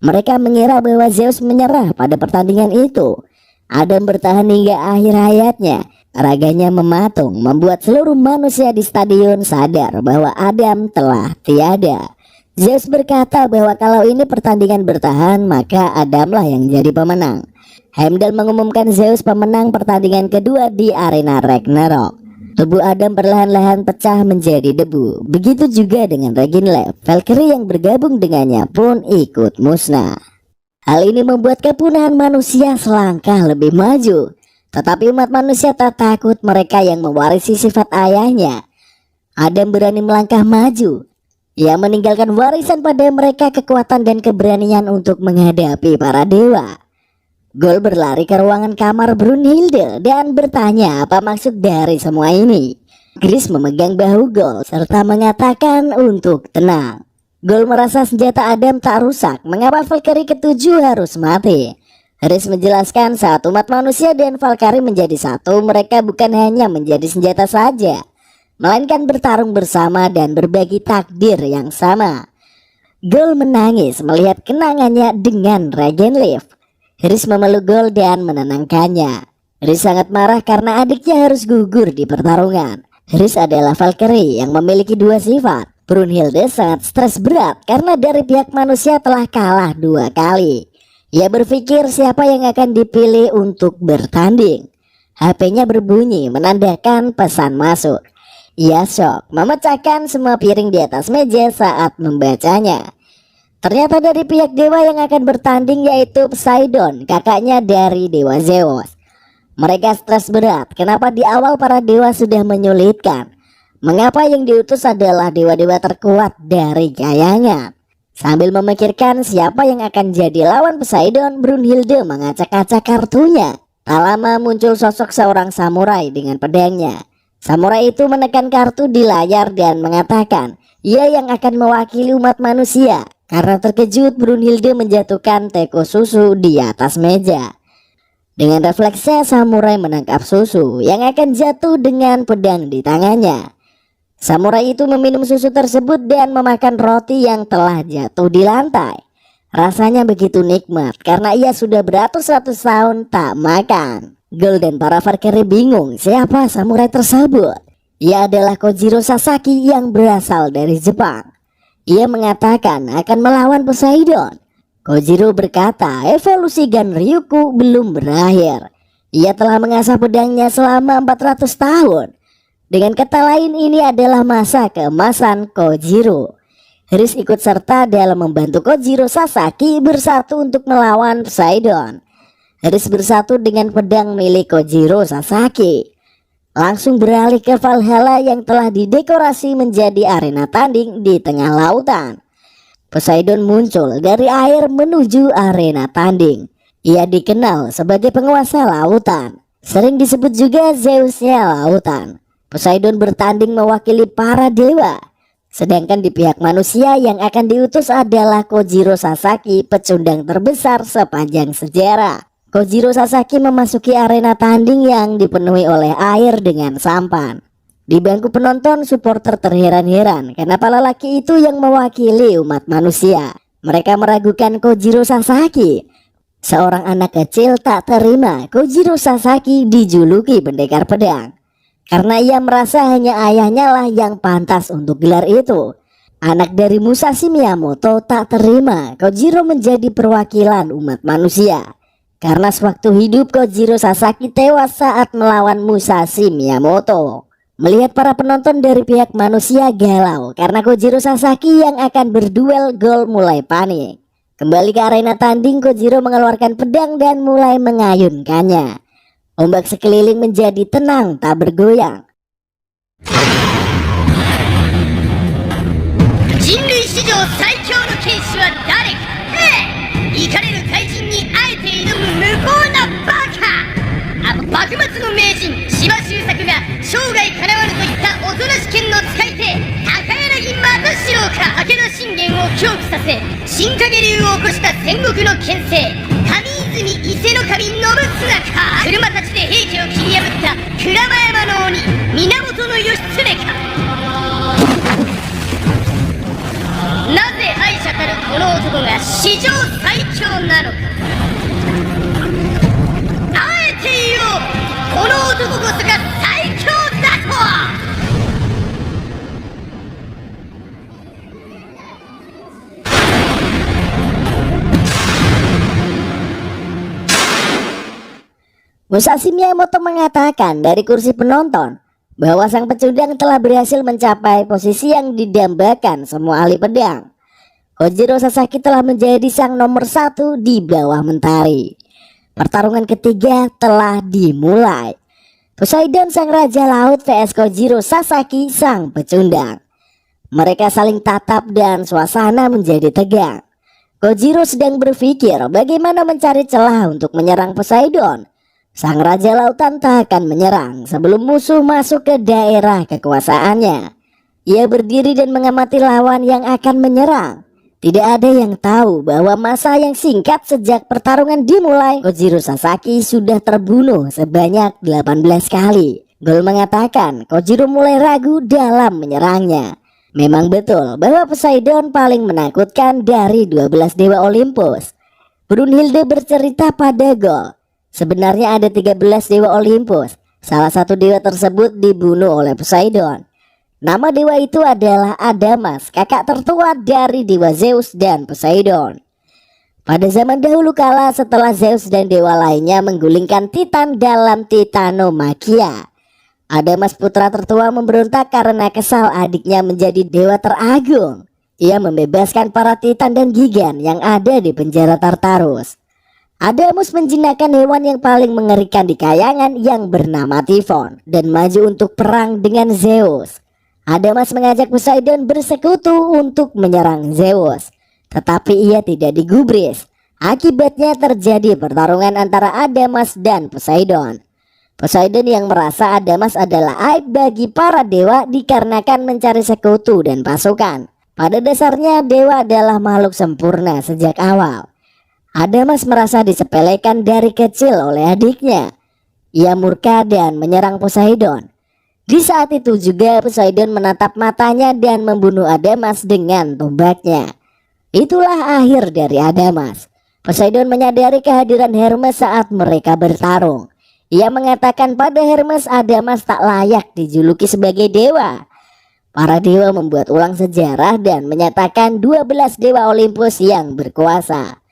Mereka mengira bahwa Zeus menyerah pada pertandingan itu. Adam bertahan hingga akhir hayatnya. Raganya mematung, membuat seluruh manusia di stadion sadar bahwa Adam telah tiada. Zeus berkata bahwa kalau ini pertandingan bertahan, maka Adamlah yang jadi pemenang. Heimdall mengumumkan Zeus pemenang pertandingan kedua di arena Ragnarok. Tubuh Adam perlahan-lahan pecah menjadi debu. Begitu juga dengan Reginlev. Valkyrie yang bergabung dengannya pun ikut musnah. Hal ini membuat kepunahan manusia selangkah lebih maju. Tetapi umat manusia tak takut, mereka yang mewarisi sifat ayahnya. Adam berani melangkah maju. Ia meninggalkan warisan pada mereka, kekuatan dan keberanian untuk menghadapi para dewa. Gol berlari ke ruangan kamar Brunhilde dan bertanya apa maksud dari semua ini. Chris memegang bahu Gol serta mengatakan untuk tenang. Gol merasa senjata Adam tak rusak, mengapa Valkyrie ketujuh harus mati. Chris menjelaskan saat umat manusia dan Valkyrie menjadi satu, mereka bukan hanya menjadi senjata saja, melainkan bertarung bersama dan berbagi takdir yang sama. Gol menangis melihat kenangannya dengan Regen Leaf. Chris memeluk Gol dan menenangkannya. Chris sangat marah karena adiknya harus gugur di pertarungan. Chris adalah Valkyrie yang memiliki dua sifat. Brunhilde sangat stres berat karena dari pihak manusia telah kalah 2 kali. Ia berpikir siapa yang akan dipilih untuk bertanding. HP-nya berbunyi menandakan pesan masuk. Ia shock, memecahkan semua piring di atas meja saat membacanya. Ternyata dari pihak dewa yang akan bertanding yaitu Poseidon, kakaknya dari dewa Zeus. Mereka stres berat, kenapa di awal para dewa sudah menyulitkan? Mengapa yang diutus adalah dewa-dewa terkuat dari kayangan? Sambil memikirkan siapa yang akan jadi lawan Poseidon, Brunhilde mengacak-acak kartunya. Tak lama muncul sosok seorang samurai dengan pedangnya. Samurai itu menekan kartu di layar dan mengatakan ia yang akan mewakili umat manusia. Karena terkejut, Brunhilde menjatuhkan teko susu di atas meja. Dengan refleksnya, samurai menangkap susu yang akan jatuh dengan pedang di tangannya. Samurai itu meminum susu tersebut dan memakan roti yang telah jatuh di lantai. Rasanya begitu nikmat karena ia sudah beratus-ratus tahun tak makan. Gol dan para Valkyrie bingung siapa samurai tersebut. Ia adalah Kojiro Sasaki yang berasal dari Jepang. Ia mengatakan akan melawan Poseidon. Kojiro berkata evolusi Ganryuku belum berakhir. Ia telah mengasah pedangnya selama 400 tahun. Dengan kata lain ini adalah masa keemasan Kojiro. Chris ikut serta dalam membantu Kojiro Sasaki bersatu untuk melawan Poseidon. Chris bersatu dengan pedang milik Kojiro Sasaki. Langsung beralih ke Valhalla yang telah didekorasi menjadi arena tanding di tengah lautan. Poseidon muncul dari air menuju arena tanding. Ia dikenal sebagai penguasa lautan, sering disebut juga Zeusnya lautan. Poseidon bertanding mewakili para dewa. Sedangkan di pihak manusia yang akan diutus adalah Kojiro Sasaki, pecundang terbesar sepanjang sejarah. Kojiro Sasaki memasuki arena tanding yang dipenuhi oleh air dengan sampan. Di bangku penonton, supporter terheran-heran karena para lelaki itu yang mewakili umat manusia. Mereka meragukan Kojiro Sasaki. Seorang anak kecil tak terima Kojiro Sasaki dijuluki pendekar pedang, karena ia merasa hanya ayahnya lah yang pantas untuk gelar itu. Anak dari Musashi Miyamoto tak terima Kojiro menjadi perwakilan umat manusia. Karena sewaktu hidup Kojiro Sasaki tewas saat melawan Musashi Miyamoto. Melihat para penonton dari pihak manusia galau karena Kojiro Sasaki yang akan berduel, Gol mulai panik. Kembali ke arena tanding, Kojiro mengeluarkan pedang dan mulai mengayunkannya. Ombak sekeliling menjadi tenang tak bergoyang. 人類史上最強の剣士は誰か。怒れる怪人にあえて挑む無謀なバカ。幕末の名人司馬周作が生涯かなわぬといったおとなし剣の使い手高柳又四郎か。武田信玄を狂気させ新影流を起こした戦国の剣聖上泉伊勢守信綱か。車たちで平家を切り破った鞍馬山の鬼源義経か。なぜ敗者たるこの男が史上最強なのか。あえて言おう、この男こそが最強だと。Musashi Miyamoto mengatakan dari kursi penonton bahwa sang pecundang telah berhasil mencapai posisi yang didambakan semua ahli pedang. Kojiro Sasaki telah menjadi sang nomor 1 di bawah mentari. Pertarungan ketiga telah dimulai. Poseidon sang raja laut vs Kojiro Sasaki sang pecundang. Mereka saling tatap dan suasana menjadi tegang. Kojiro sedang berpikir bagaimana mencari celah untuk menyerang Poseidon. Sang Raja Lautan tak akan menyerang sebelum musuh masuk ke daerah kekuasaannya. Ia berdiri dan mengamati lawan yang akan menyerang. Tidak ada yang tahu bahwa masa yang singkat sejak pertarungan dimulai, Kojiro Sasaki sudah terbunuh sebanyak 18 kali. Gol mengatakan Kojiro mulai ragu dalam menyerangnya. Memang betul bahwa Poseidon paling menakutkan dari 12 dewa Olympus. Brunhilde bercerita pada Gol. Sebenarnya ada 13 dewa Olympus. Salah satu dewa tersebut dibunuh oleh Poseidon. Nama dewa itu adalah Adamas, kakak tertua dari dewa Zeus dan Poseidon. Pada zaman dahulu kala setelah Zeus dan dewa lainnya menggulingkan Titan dalam Titanomakhia, Adamas putra tertua memberontak karena kesal adiknya menjadi dewa teragung. Ia membebaskan para Titan dan Gigan yang ada di penjara Tartarus. Adamus menjinakkan hewan yang paling mengerikan di kayangan yang bernama Typhon dan maju untuk perang dengan Zeus. Adamas mengajak Poseidon bersekutu untuk menyerang Zeus, tetapi ia tidak digubris. Akibatnya terjadi pertarungan antara Adamas dan Poseidon. Poseidon yang merasa Adamas adalah aib bagi para dewa dikarenakan mencari sekutu dan pasukan. Pada dasarnya dewa adalah makhluk sempurna sejak awal. Adamas merasa disepelekan dari kecil oleh adiknya. Ia murka dan menyerang Poseidon. Di saat itu juga Poseidon menatap matanya dan membunuh Adamas dengan tombaknya. Itulah akhir dari Adamas. Poseidon menyadari kehadiran Hermes saat mereka bertarung. Ia mengatakan pada Hermes Adamas tak layak dijuluki sebagai dewa. Para dewa membuat ulang sejarah dan menyatakan 12 dewa Olympus yang berkuasa.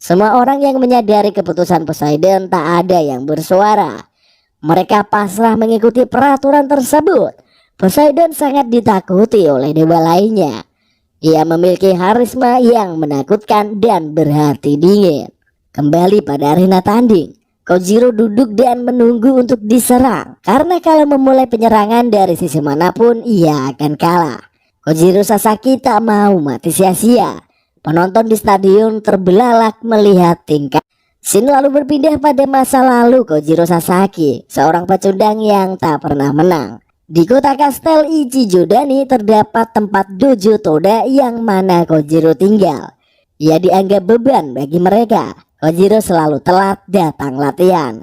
Semua orang yang menyadari keputusan Poseidon tak ada yang bersuara. Mereka pasrah mengikuti peraturan tersebut. Poseidon sangat ditakuti oleh dewa lainnya. Ia memiliki harisma yang menakutkan dan berhati dingin. Kembali pada arena tanding, Kojiro duduk dan menunggu untuk diserang. Karena kalau memulai penyerangan dari sisi manapun ia akan kalah. Kojiro Sasaki tak mau mati sia-sia. Penonton di stadion terbelalak melihat tingkah. Scene lalu berpindah pada masa lalu Kojiro Sasaki, seorang pecundang yang tak pernah menang. Di kota Kastel Ichijodani terdapat tempat dojo Toda yang mana Kojiro tinggal. Ia dianggap beban bagi mereka. Kojiro selalu telat datang latihan.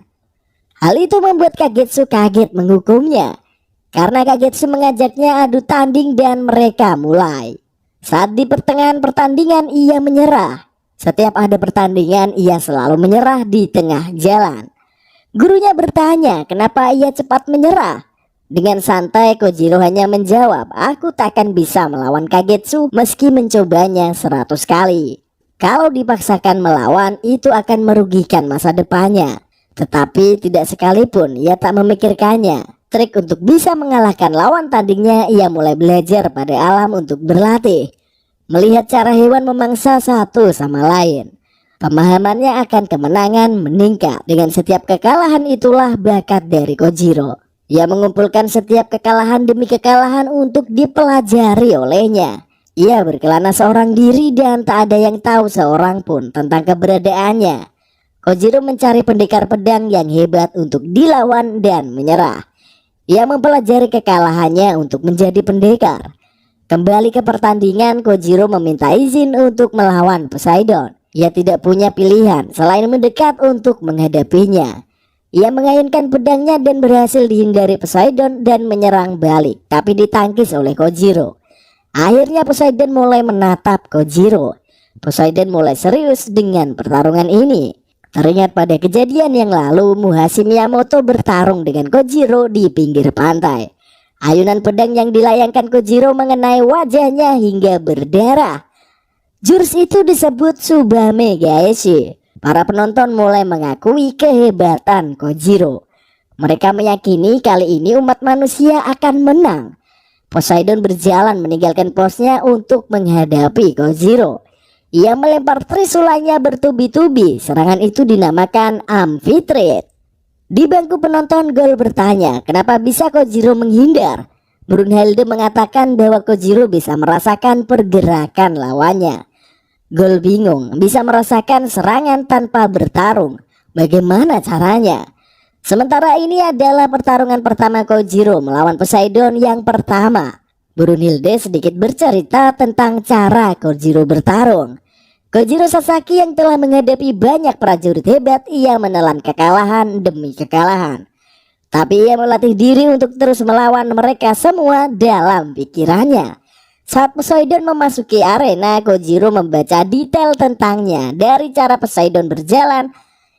Hal itu membuat Kagetsu kaget menghukumnya. Karena Kagetsu mengajaknya adu tanding dan mereka mulai. Saat di pertengahan pertandingan ia menyerah. Setiap ada pertandingan ia selalu menyerah di tengah jalan. Gurunya bertanya kenapa ia cepat menyerah. Dengan santai Kojiro hanya menjawab, aku takkan bisa melawan Kagetsu meski mencobanya 100 kali. Kalau dipaksakan melawan itu akan merugikan masa depannya. Tetapi tidak sekalipun ia tak memikirkannya. Trik untuk bisa mengalahkan lawan tandingnya ia mulai belajar pada alam untuk berlatih. Melihat cara hewan memangsa satu sama lain. Pemahamannya akan kemenangan meningkat. Dengan setiap kekalahan itulah bakat dari Kojiro. Ia mengumpulkan setiap kekalahan demi kekalahan untuk dipelajari olehnya. Ia berkelana seorang diri dan tak ada yang tahu seorang pun tentang keberadaannya. Kojiro mencari pendekar pedang yang hebat untuk dilawan dan menyerah. Ia mempelajari kekalahannya untuk menjadi pendekar. Kembali ke pertandingan, Kojiro meminta izin untuk melawan Poseidon. Ia tidak punya pilihan selain mendekat untuk menghadapinya. Ia mengayunkan pedangnya dan berhasil dihindari Poseidon dan menyerang balik, tapi ditangkis oleh Kojiro. Akhirnya Poseidon mulai menatap Kojiro. Poseidon mulai serius dengan pertarungan ini. Teringat pada kejadian yang lalu, Musashi Miyamoto bertarung dengan Kojiro di pinggir pantai. Ayunan pedang yang dilayangkan Kojiro mengenai wajahnya hingga berdarah. Jurus itu disebut Tsubame Gaeshi. Para penonton mulai mengakui kehebatan Kojiro. Mereka meyakini kali ini umat manusia akan menang. Poseidon berjalan meninggalkan posnya untuk menghadapi Kojiro. Ia melempar trisulanya bertubi-tubi. Serangan itu dinamakan Amphitrite. Di bangku penonton, Gol bertanya kenapa bisa Kojiro menghindar. Brunhilde mengatakan bahwa Kojiro bisa merasakan pergerakan lawannya. Gol bingung, bisa merasakan serangan tanpa bertarung. Bagaimana caranya? Sementara ini adalah pertarungan pertama Kojiro melawan Poseidon yang pertama. Brunhilde sedikit bercerita tentang cara Kojiro bertarung. Kojiro Sasaki yang telah menghadapi banyak prajurit hebat, ia menelan kekalahan demi kekalahan. Tapi ia melatih diri untuk terus melawan mereka semua dalam pikirannya. Saat Poseidon memasuki arena, Kojiro membaca detail tentangnya, dari cara Poseidon berjalan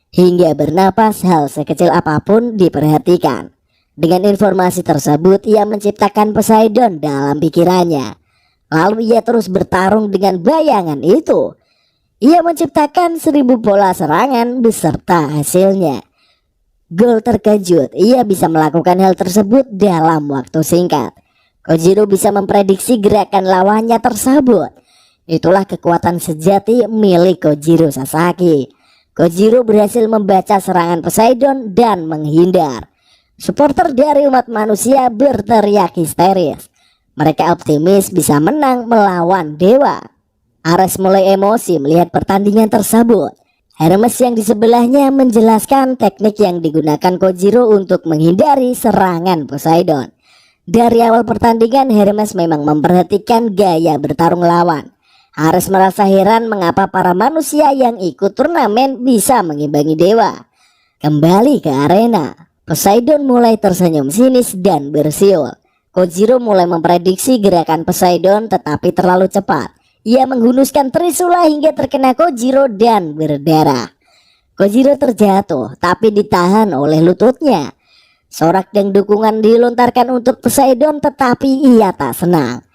hingga bernapas, hal sekecil apapun diperhatikan. Dengan informasi tersebut, ia menciptakan Poseidon dalam pikirannya. Lalu ia terus bertarung dengan bayangan itu. Ia menciptakan 1000 pola serangan beserta hasilnya. Gol terkejut, ia bisa melakukan hal tersebut dalam waktu singkat. Kojiro bisa memprediksi gerakan lawannya tersebut. Itulah kekuatan sejati milik Kojiro Sasaki. Kojiro berhasil membaca serangan Poseidon dan menghindar. Supporter dari umat manusia berteriak histeris. Mereka optimis bisa menang melawan dewa. Ares mulai emosi melihat pertandingan tersebut. Hermes yang di sebelahnya menjelaskan teknik yang digunakan Kojiro untuk menghindari serangan Poseidon. Dari awal pertandingan, Hermes memang memperhatikan gaya bertarung lawan. Ares merasa heran mengapa para manusia yang ikut turnamen bisa mengimbangi dewa. Kembali ke arena, Poseidon mulai tersenyum sinis dan bersiul. Kojiro mulai memprediksi gerakan Poseidon tetapi terlalu cepat. Ia menghunuskan Trisula hingga terkena Kojiro dan berdarah. Kojiro terjatuh tapi ditahan oleh lututnya. Sorak dan dukungan dilontarkan untuk Poseidon tetapi ia tak senang.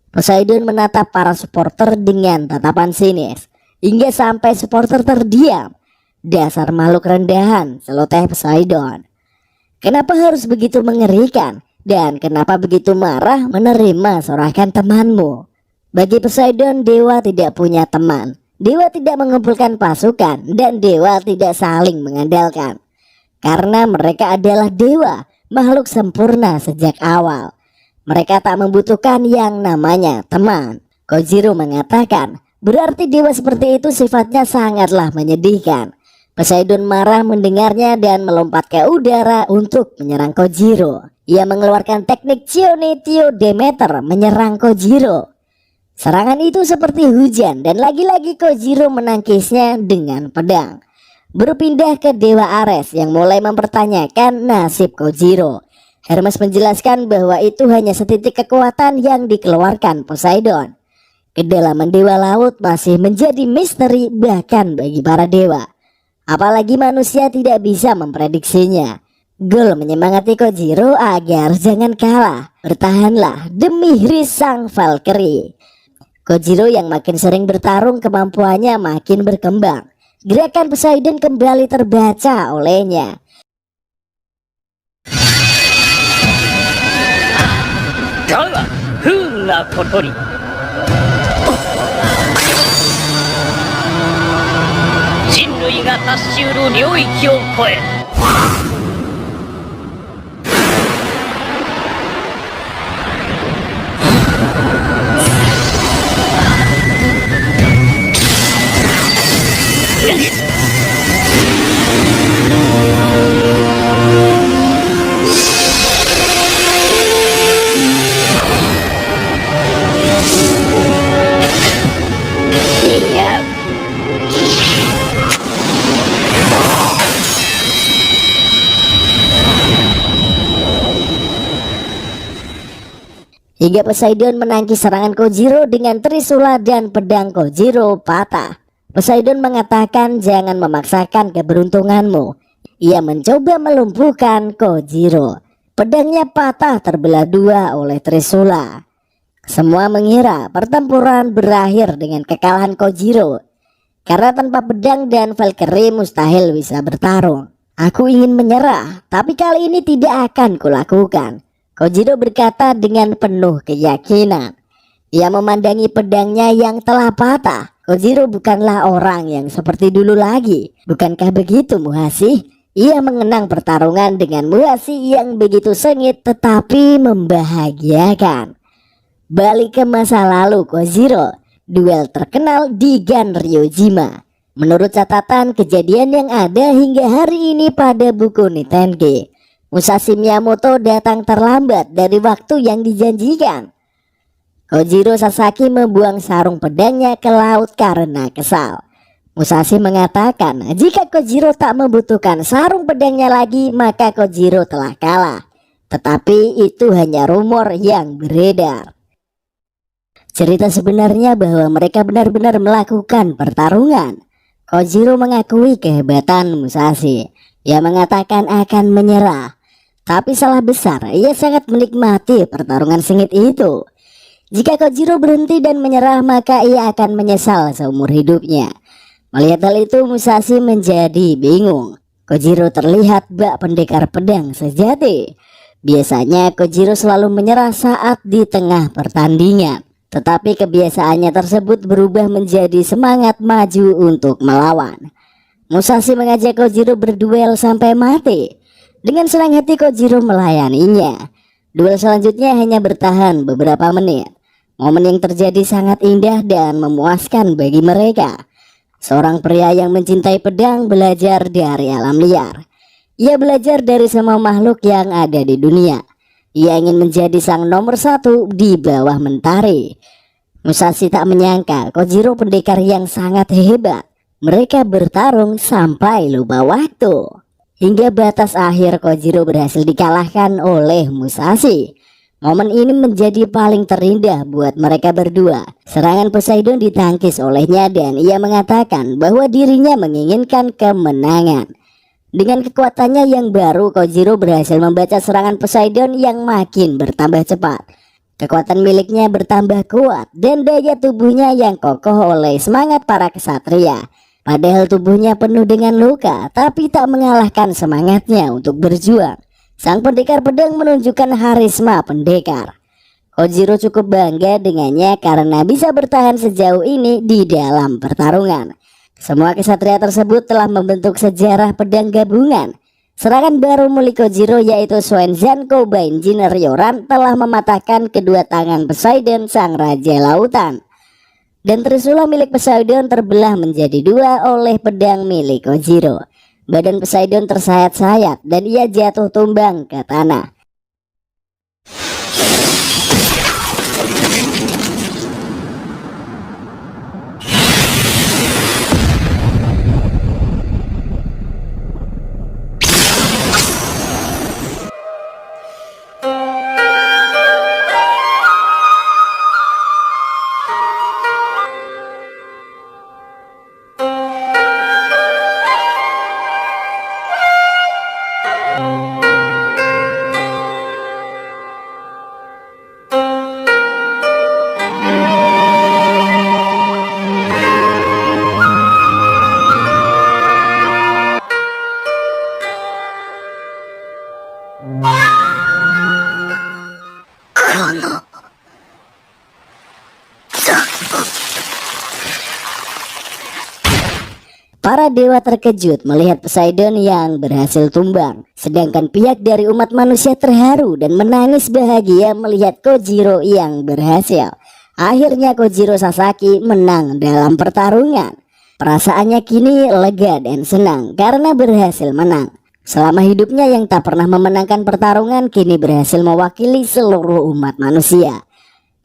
Poseidon menatap para supporter dengan tatapan sinis hingga sampai supporter terdiam. Dasar makhluk rendahan, celoteh Poseidon. Kenapa harus begitu mengerikan? Dan kenapa begitu marah menerima sorakan temanmu? Bagi Poseidon, dewa tidak punya teman. Dewa tidak mengumpulkan pasukan dan dewa tidak saling mengandalkan. Karena mereka adalah dewa, makhluk sempurna sejak awal. Mereka tak membutuhkan yang namanya teman. Kojiro mengatakan, berarti dewa seperti itu sifatnya sangatlah menyedihkan. Poseidon marah mendengarnya dan melompat ke udara untuk menyerang Kojiro. Ia mengeluarkan teknik Chionetio Demeter menyerang Kojiro. Serangan itu seperti hujan dan lagi-lagi Kojiro menangkisnya dengan pedang. Berpindah ke Dewa Ares yang mulai mempertanyakan nasib Kojiro. Hermes menjelaskan bahwa itu hanya setitik kekuatan yang dikeluarkan Poseidon. Kedalaman Dewa Laut masih menjadi misteri bahkan bagi para dewa. Apalagi manusia tidak bisa memprediksinya. Gol menyemangati Kojiro agar jangan kalah. Bertahanlah demi Hris sang Valkyrie. Kojiro yang makin sering bertarung kemampuannya makin berkembang. Gerakan Poseidon kembali terbaca olehnya. Dawa, Hunga Kotori. Jinrui ga tatshiuru ryōiki o koe. Hingga Poseidon menangkis serangan Kojiro dengan Trisula dan pedang Kojiro patah. Poseidon mengatakan jangan memaksakan keberuntunganmu. Ia mencoba melumpuhkan Kojiro. Pedangnya patah terbelah dua oleh Trisula. Semua mengira pertempuran berakhir dengan kekalahan Kojiro. Karena tanpa pedang dan Valkyrie mustahil bisa bertarung. Aku ingin menyerah, tapi kali ini tidak akan kulakukan. Kojiro berkata dengan penuh keyakinan. Ia memandangi pedangnya yang telah patah. Kojiro bukanlah orang yang seperti dulu lagi. Bukankah begitu, Muhashi? Ia mengenang pertarungan dengan Muhashi yang begitu sengit tetapi membahagiakan. Balik ke masa lalu Kojiro. Duel terkenal di Ganryojima. Menurut catatan kejadian yang ada hingga hari ini pada buku Nitenki, Musashi Miyamoto datang terlambat dari waktu yang dijanjikan. Kojiro Sasaki membuang sarung pedangnya ke laut karena kesal. Musashi mengatakan jika Kojiro tak membutuhkan sarung pedangnya lagi maka Kojiro telah kalah. Tetapi itu hanya rumor yang beredar. Cerita sebenarnya bahwa mereka benar-benar melakukan pertarungan. Kojiro mengakui kehebatan Musashi. Ia mengatakan akan menyerah. Tapi salah besar, ia sangat menikmati pertarungan sengit itu. Jika Kojiro berhenti dan menyerah maka ia akan menyesal seumur hidupnya. Melihat hal itu Musashi menjadi bingung. Kojiro terlihat bak pendekar pedang sejati. Biasanya Kojiro selalu menyerah saat di tengah pertandingan. Tetapi kebiasaannya tersebut berubah menjadi semangat maju untuk melawan. Musashi mengajak Kojiro berduel sampai mati. Dengan senang hati Kojiro melayaninya. Duel selanjutnya hanya bertahan beberapa menit. Momen yang terjadi sangat indah dan memuaskan bagi mereka. Seorang pria yang mencintai pedang belajar dari alam liar. Ia belajar dari semua makhluk yang ada di dunia. Ia ingin menjadi sang nomor satu di bawah mentari. Musashi tak menyangka Kojiro pendekar yang sangat hebat. Mereka bertarung sampai lupa waktu. Hingga batas akhir Kojiro berhasil dikalahkan oleh Musashi. Momen ini menjadi paling terindah buat mereka berdua. Serangan Poseidon ditangkis olehnya dan ia mengatakan bahwa dirinya menginginkan kemenangan. Dengan kekuatannya yang baru, Kojiro berhasil membaca serangan Poseidon yang makin bertambah cepat. Kekuatan miliknya bertambah kuat dan daya tubuhnya yang kokoh oleh semangat para kesatria. Padahal tubuhnya penuh dengan luka, tapi tak mengalahkan semangatnya untuk berjuang. Sang pendekar pedang menunjukkan harisma pendekar. Kojiro cukup bangga dengannya karena bisa bertahan sejauh ini di dalam pertarungan. Semua kesatria tersebut telah membentuk sejarah pedang gabungan. Serangan baru milik Kojiro yaitu Suenzan Kobainjin Ryoran telah mematahkan kedua tangan Poseidon sang raja lautan. Dan Trisula milik Poseidon terbelah menjadi dua oleh pedang milik Kojiro. Badan Poseidon tersayat-sayat dan ia jatuh tumbang ke tanah. Para dewa terkejut melihat Poseidon yang berhasil tumbang. Sedangkan pihak dari umat manusia terharu dan menangis bahagia melihat Kojiro yang berhasil. Akhirnya Kojiro Sasaki menang dalam pertarungan. Perasaannya kini lega dan senang karena berhasil menang. Selama hidupnya yang tak pernah memenangkan pertarungan kini berhasil mewakili seluruh umat manusia.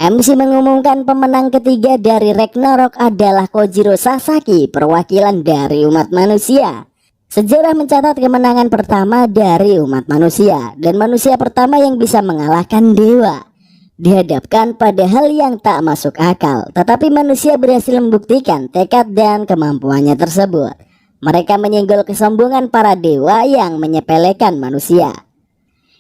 MC mengumumkan pemenang ketiga dari Ragnarok adalah Kojiro Sasaki, perwakilan dari umat manusia. Sejarah mencatat kemenangan pertama dari umat manusia dan manusia pertama yang bisa mengalahkan dewa. Dihadapkan pada hal yang tak masuk akal, tetapi manusia berhasil membuktikan tekad dan kemampuannya tersebut. Mereka menyenggol kesombongan para dewa yang menyepelekan manusia.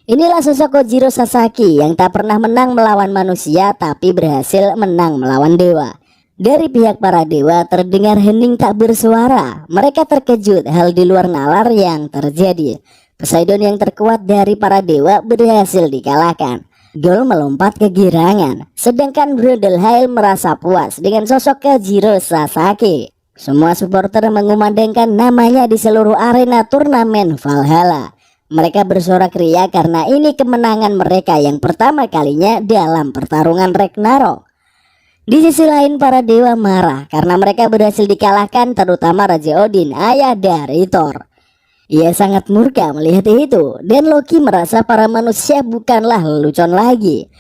Inilah sosok Kojiro Sasaki yang tak pernah menang melawan manusia tapi berhasil menang melawan dewa. Dari pihak para dewa terdengar hening tak bersuara. Mereka terkejut hal di luar nalar yang terjadi. Poseidon yang terkuat dari para dewa berhasil dikalahkan. Gol melompat kegirangan. Sedangkan Brodelhail merasa puas dengan sosok Kojiro Sasaki. Semua supporter mengumandangkan namanya di seluruh arena turnamen Valhalla. Mereka bersorak ria karena ini kemenangan mereka yang pertama kalinya dalam pertarungan Ragnarok. Di sisi lain para dewa marah karena mereka berhasil dikalahkan, terutama Raja Odin, ayah dari Thor. Ia sangat murka melihat itu, dan Loki merasa para manusia bukanlah lelucon lagi.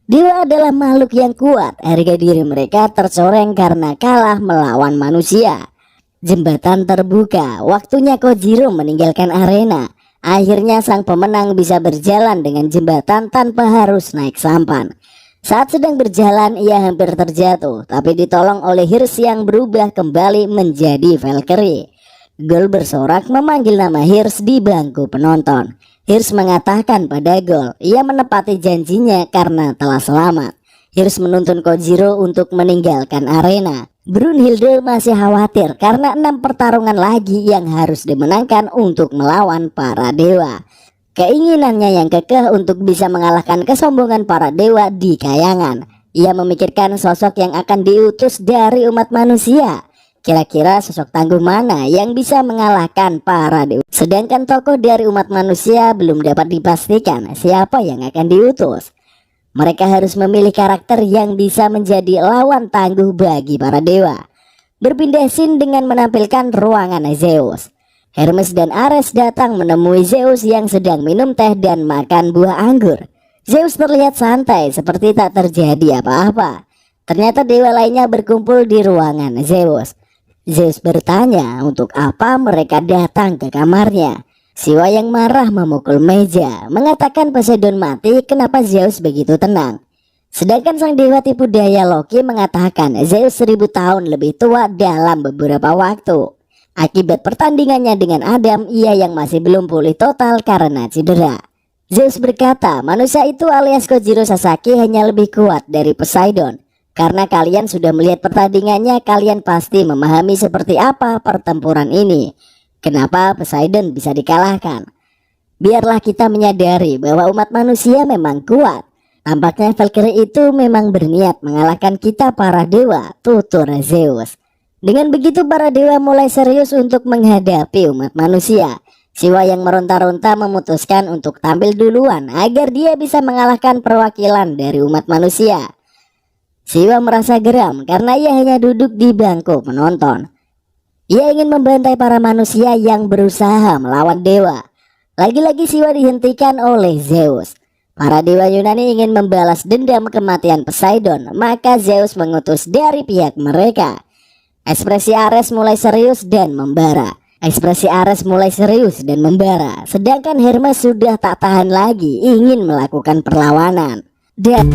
Dewa adalah makhluk yang kuat, harga diri mereka tercoreng karena kalah melawan manusia. Jembatan terbuka, waktunya Kojiro meninggalkan arena. Akhirnya sang pemenang bisa berjalan dengan jembatan tanpa harus naik sampan. Saat sedang berjalan ia hampir terjatuh, tapi ditolong oleh Hirs yang berubah kembali menjadi Valkyrie. Gol bersorak memanggil nama Hirs di bangku penonton. Hirs mengatakan pada Gol, ia menepati janjinya karena telah selamat. Hirs menuntun Kojiro untuk meninggalkan arena. Brunhilde masih khawatir karena 6 pertarungan lagi yang harus dimenangkan untuk melawan para dewa. Keinginannya yang kekeh untuk bisa mengalahkan kesombongan para dewa di kayangan. Ia memikirkan sosok yang akan diutus dari umat manusia. Kira-kira sosok tangguh mana yang bisa mengalahkan para dewa? Sedangkan tokoh dari umat manusia belum dapat dipastikan siapa yang akan diutus. Mereka harus memilih karakter yang bisa menjadi lawan tangguh bagi para dewa. Berpindah scene dengan menampilkan ruangan Zeus. Hermes dan Ares datang menemui Zeus yang sedang minum teh dan makan buah anggur. Zeus terlihat santai seperti tak terjadi apa-apa. Ternyata dewa lainnya berkumpul di ruangan Zeus. Zeus bertanya untuk apa mereka datang ke kamarnya. Siwa yang marah memukul meja, mengatakan Poseidon mati, kenapa Zeus begitu tenang. Sedangkan sang dewa tipu daya Loki mengatakan Zeus 1000 tahun lebih tua dalam beberapa waktu. Akibat pertandingannya dengan Adam, ia yang masih belum pulih total karena cedera. Zeus berkata, manusia itu alias Kojiro Sasaki hanya lebih kuat dari Poseidon. Karena kalian sudah melihat pertandingannya, kalian pasti memahami seperti apa pertempuran ini. Kenapa Poseidon bisa dikalahkan? Biarlah kita menyadari bahwa umat manusia memang kuat. Tampaknya Valkyrie itu memang berniat mengalahkan kita para dewa, tutur Zeus. Dengan begitu para dewa mulai serius untuk menghadapi umat manusia. Siwa yang meronta-ronta memutuskan untuk tampil duluan agar dia bisa mengalahkan perwakilan dari umat manusia. Siwa merasa geram karena ia hanya duduk di bangku penonton. Ia ingin membantai para manusia yang berusaha melawan dewa. Lagi-lagi Siwa dihentikan oleh Zeus. Para dewa Yunani ingin membalas dendam kematian Poseidon, maka Zeus mengutus dari pihak mereka. Ekspresi Ares mulai serius dan membara. Sedangkan Hermes sudah tak tahan lagi ingin melakukan perlawanan. Dan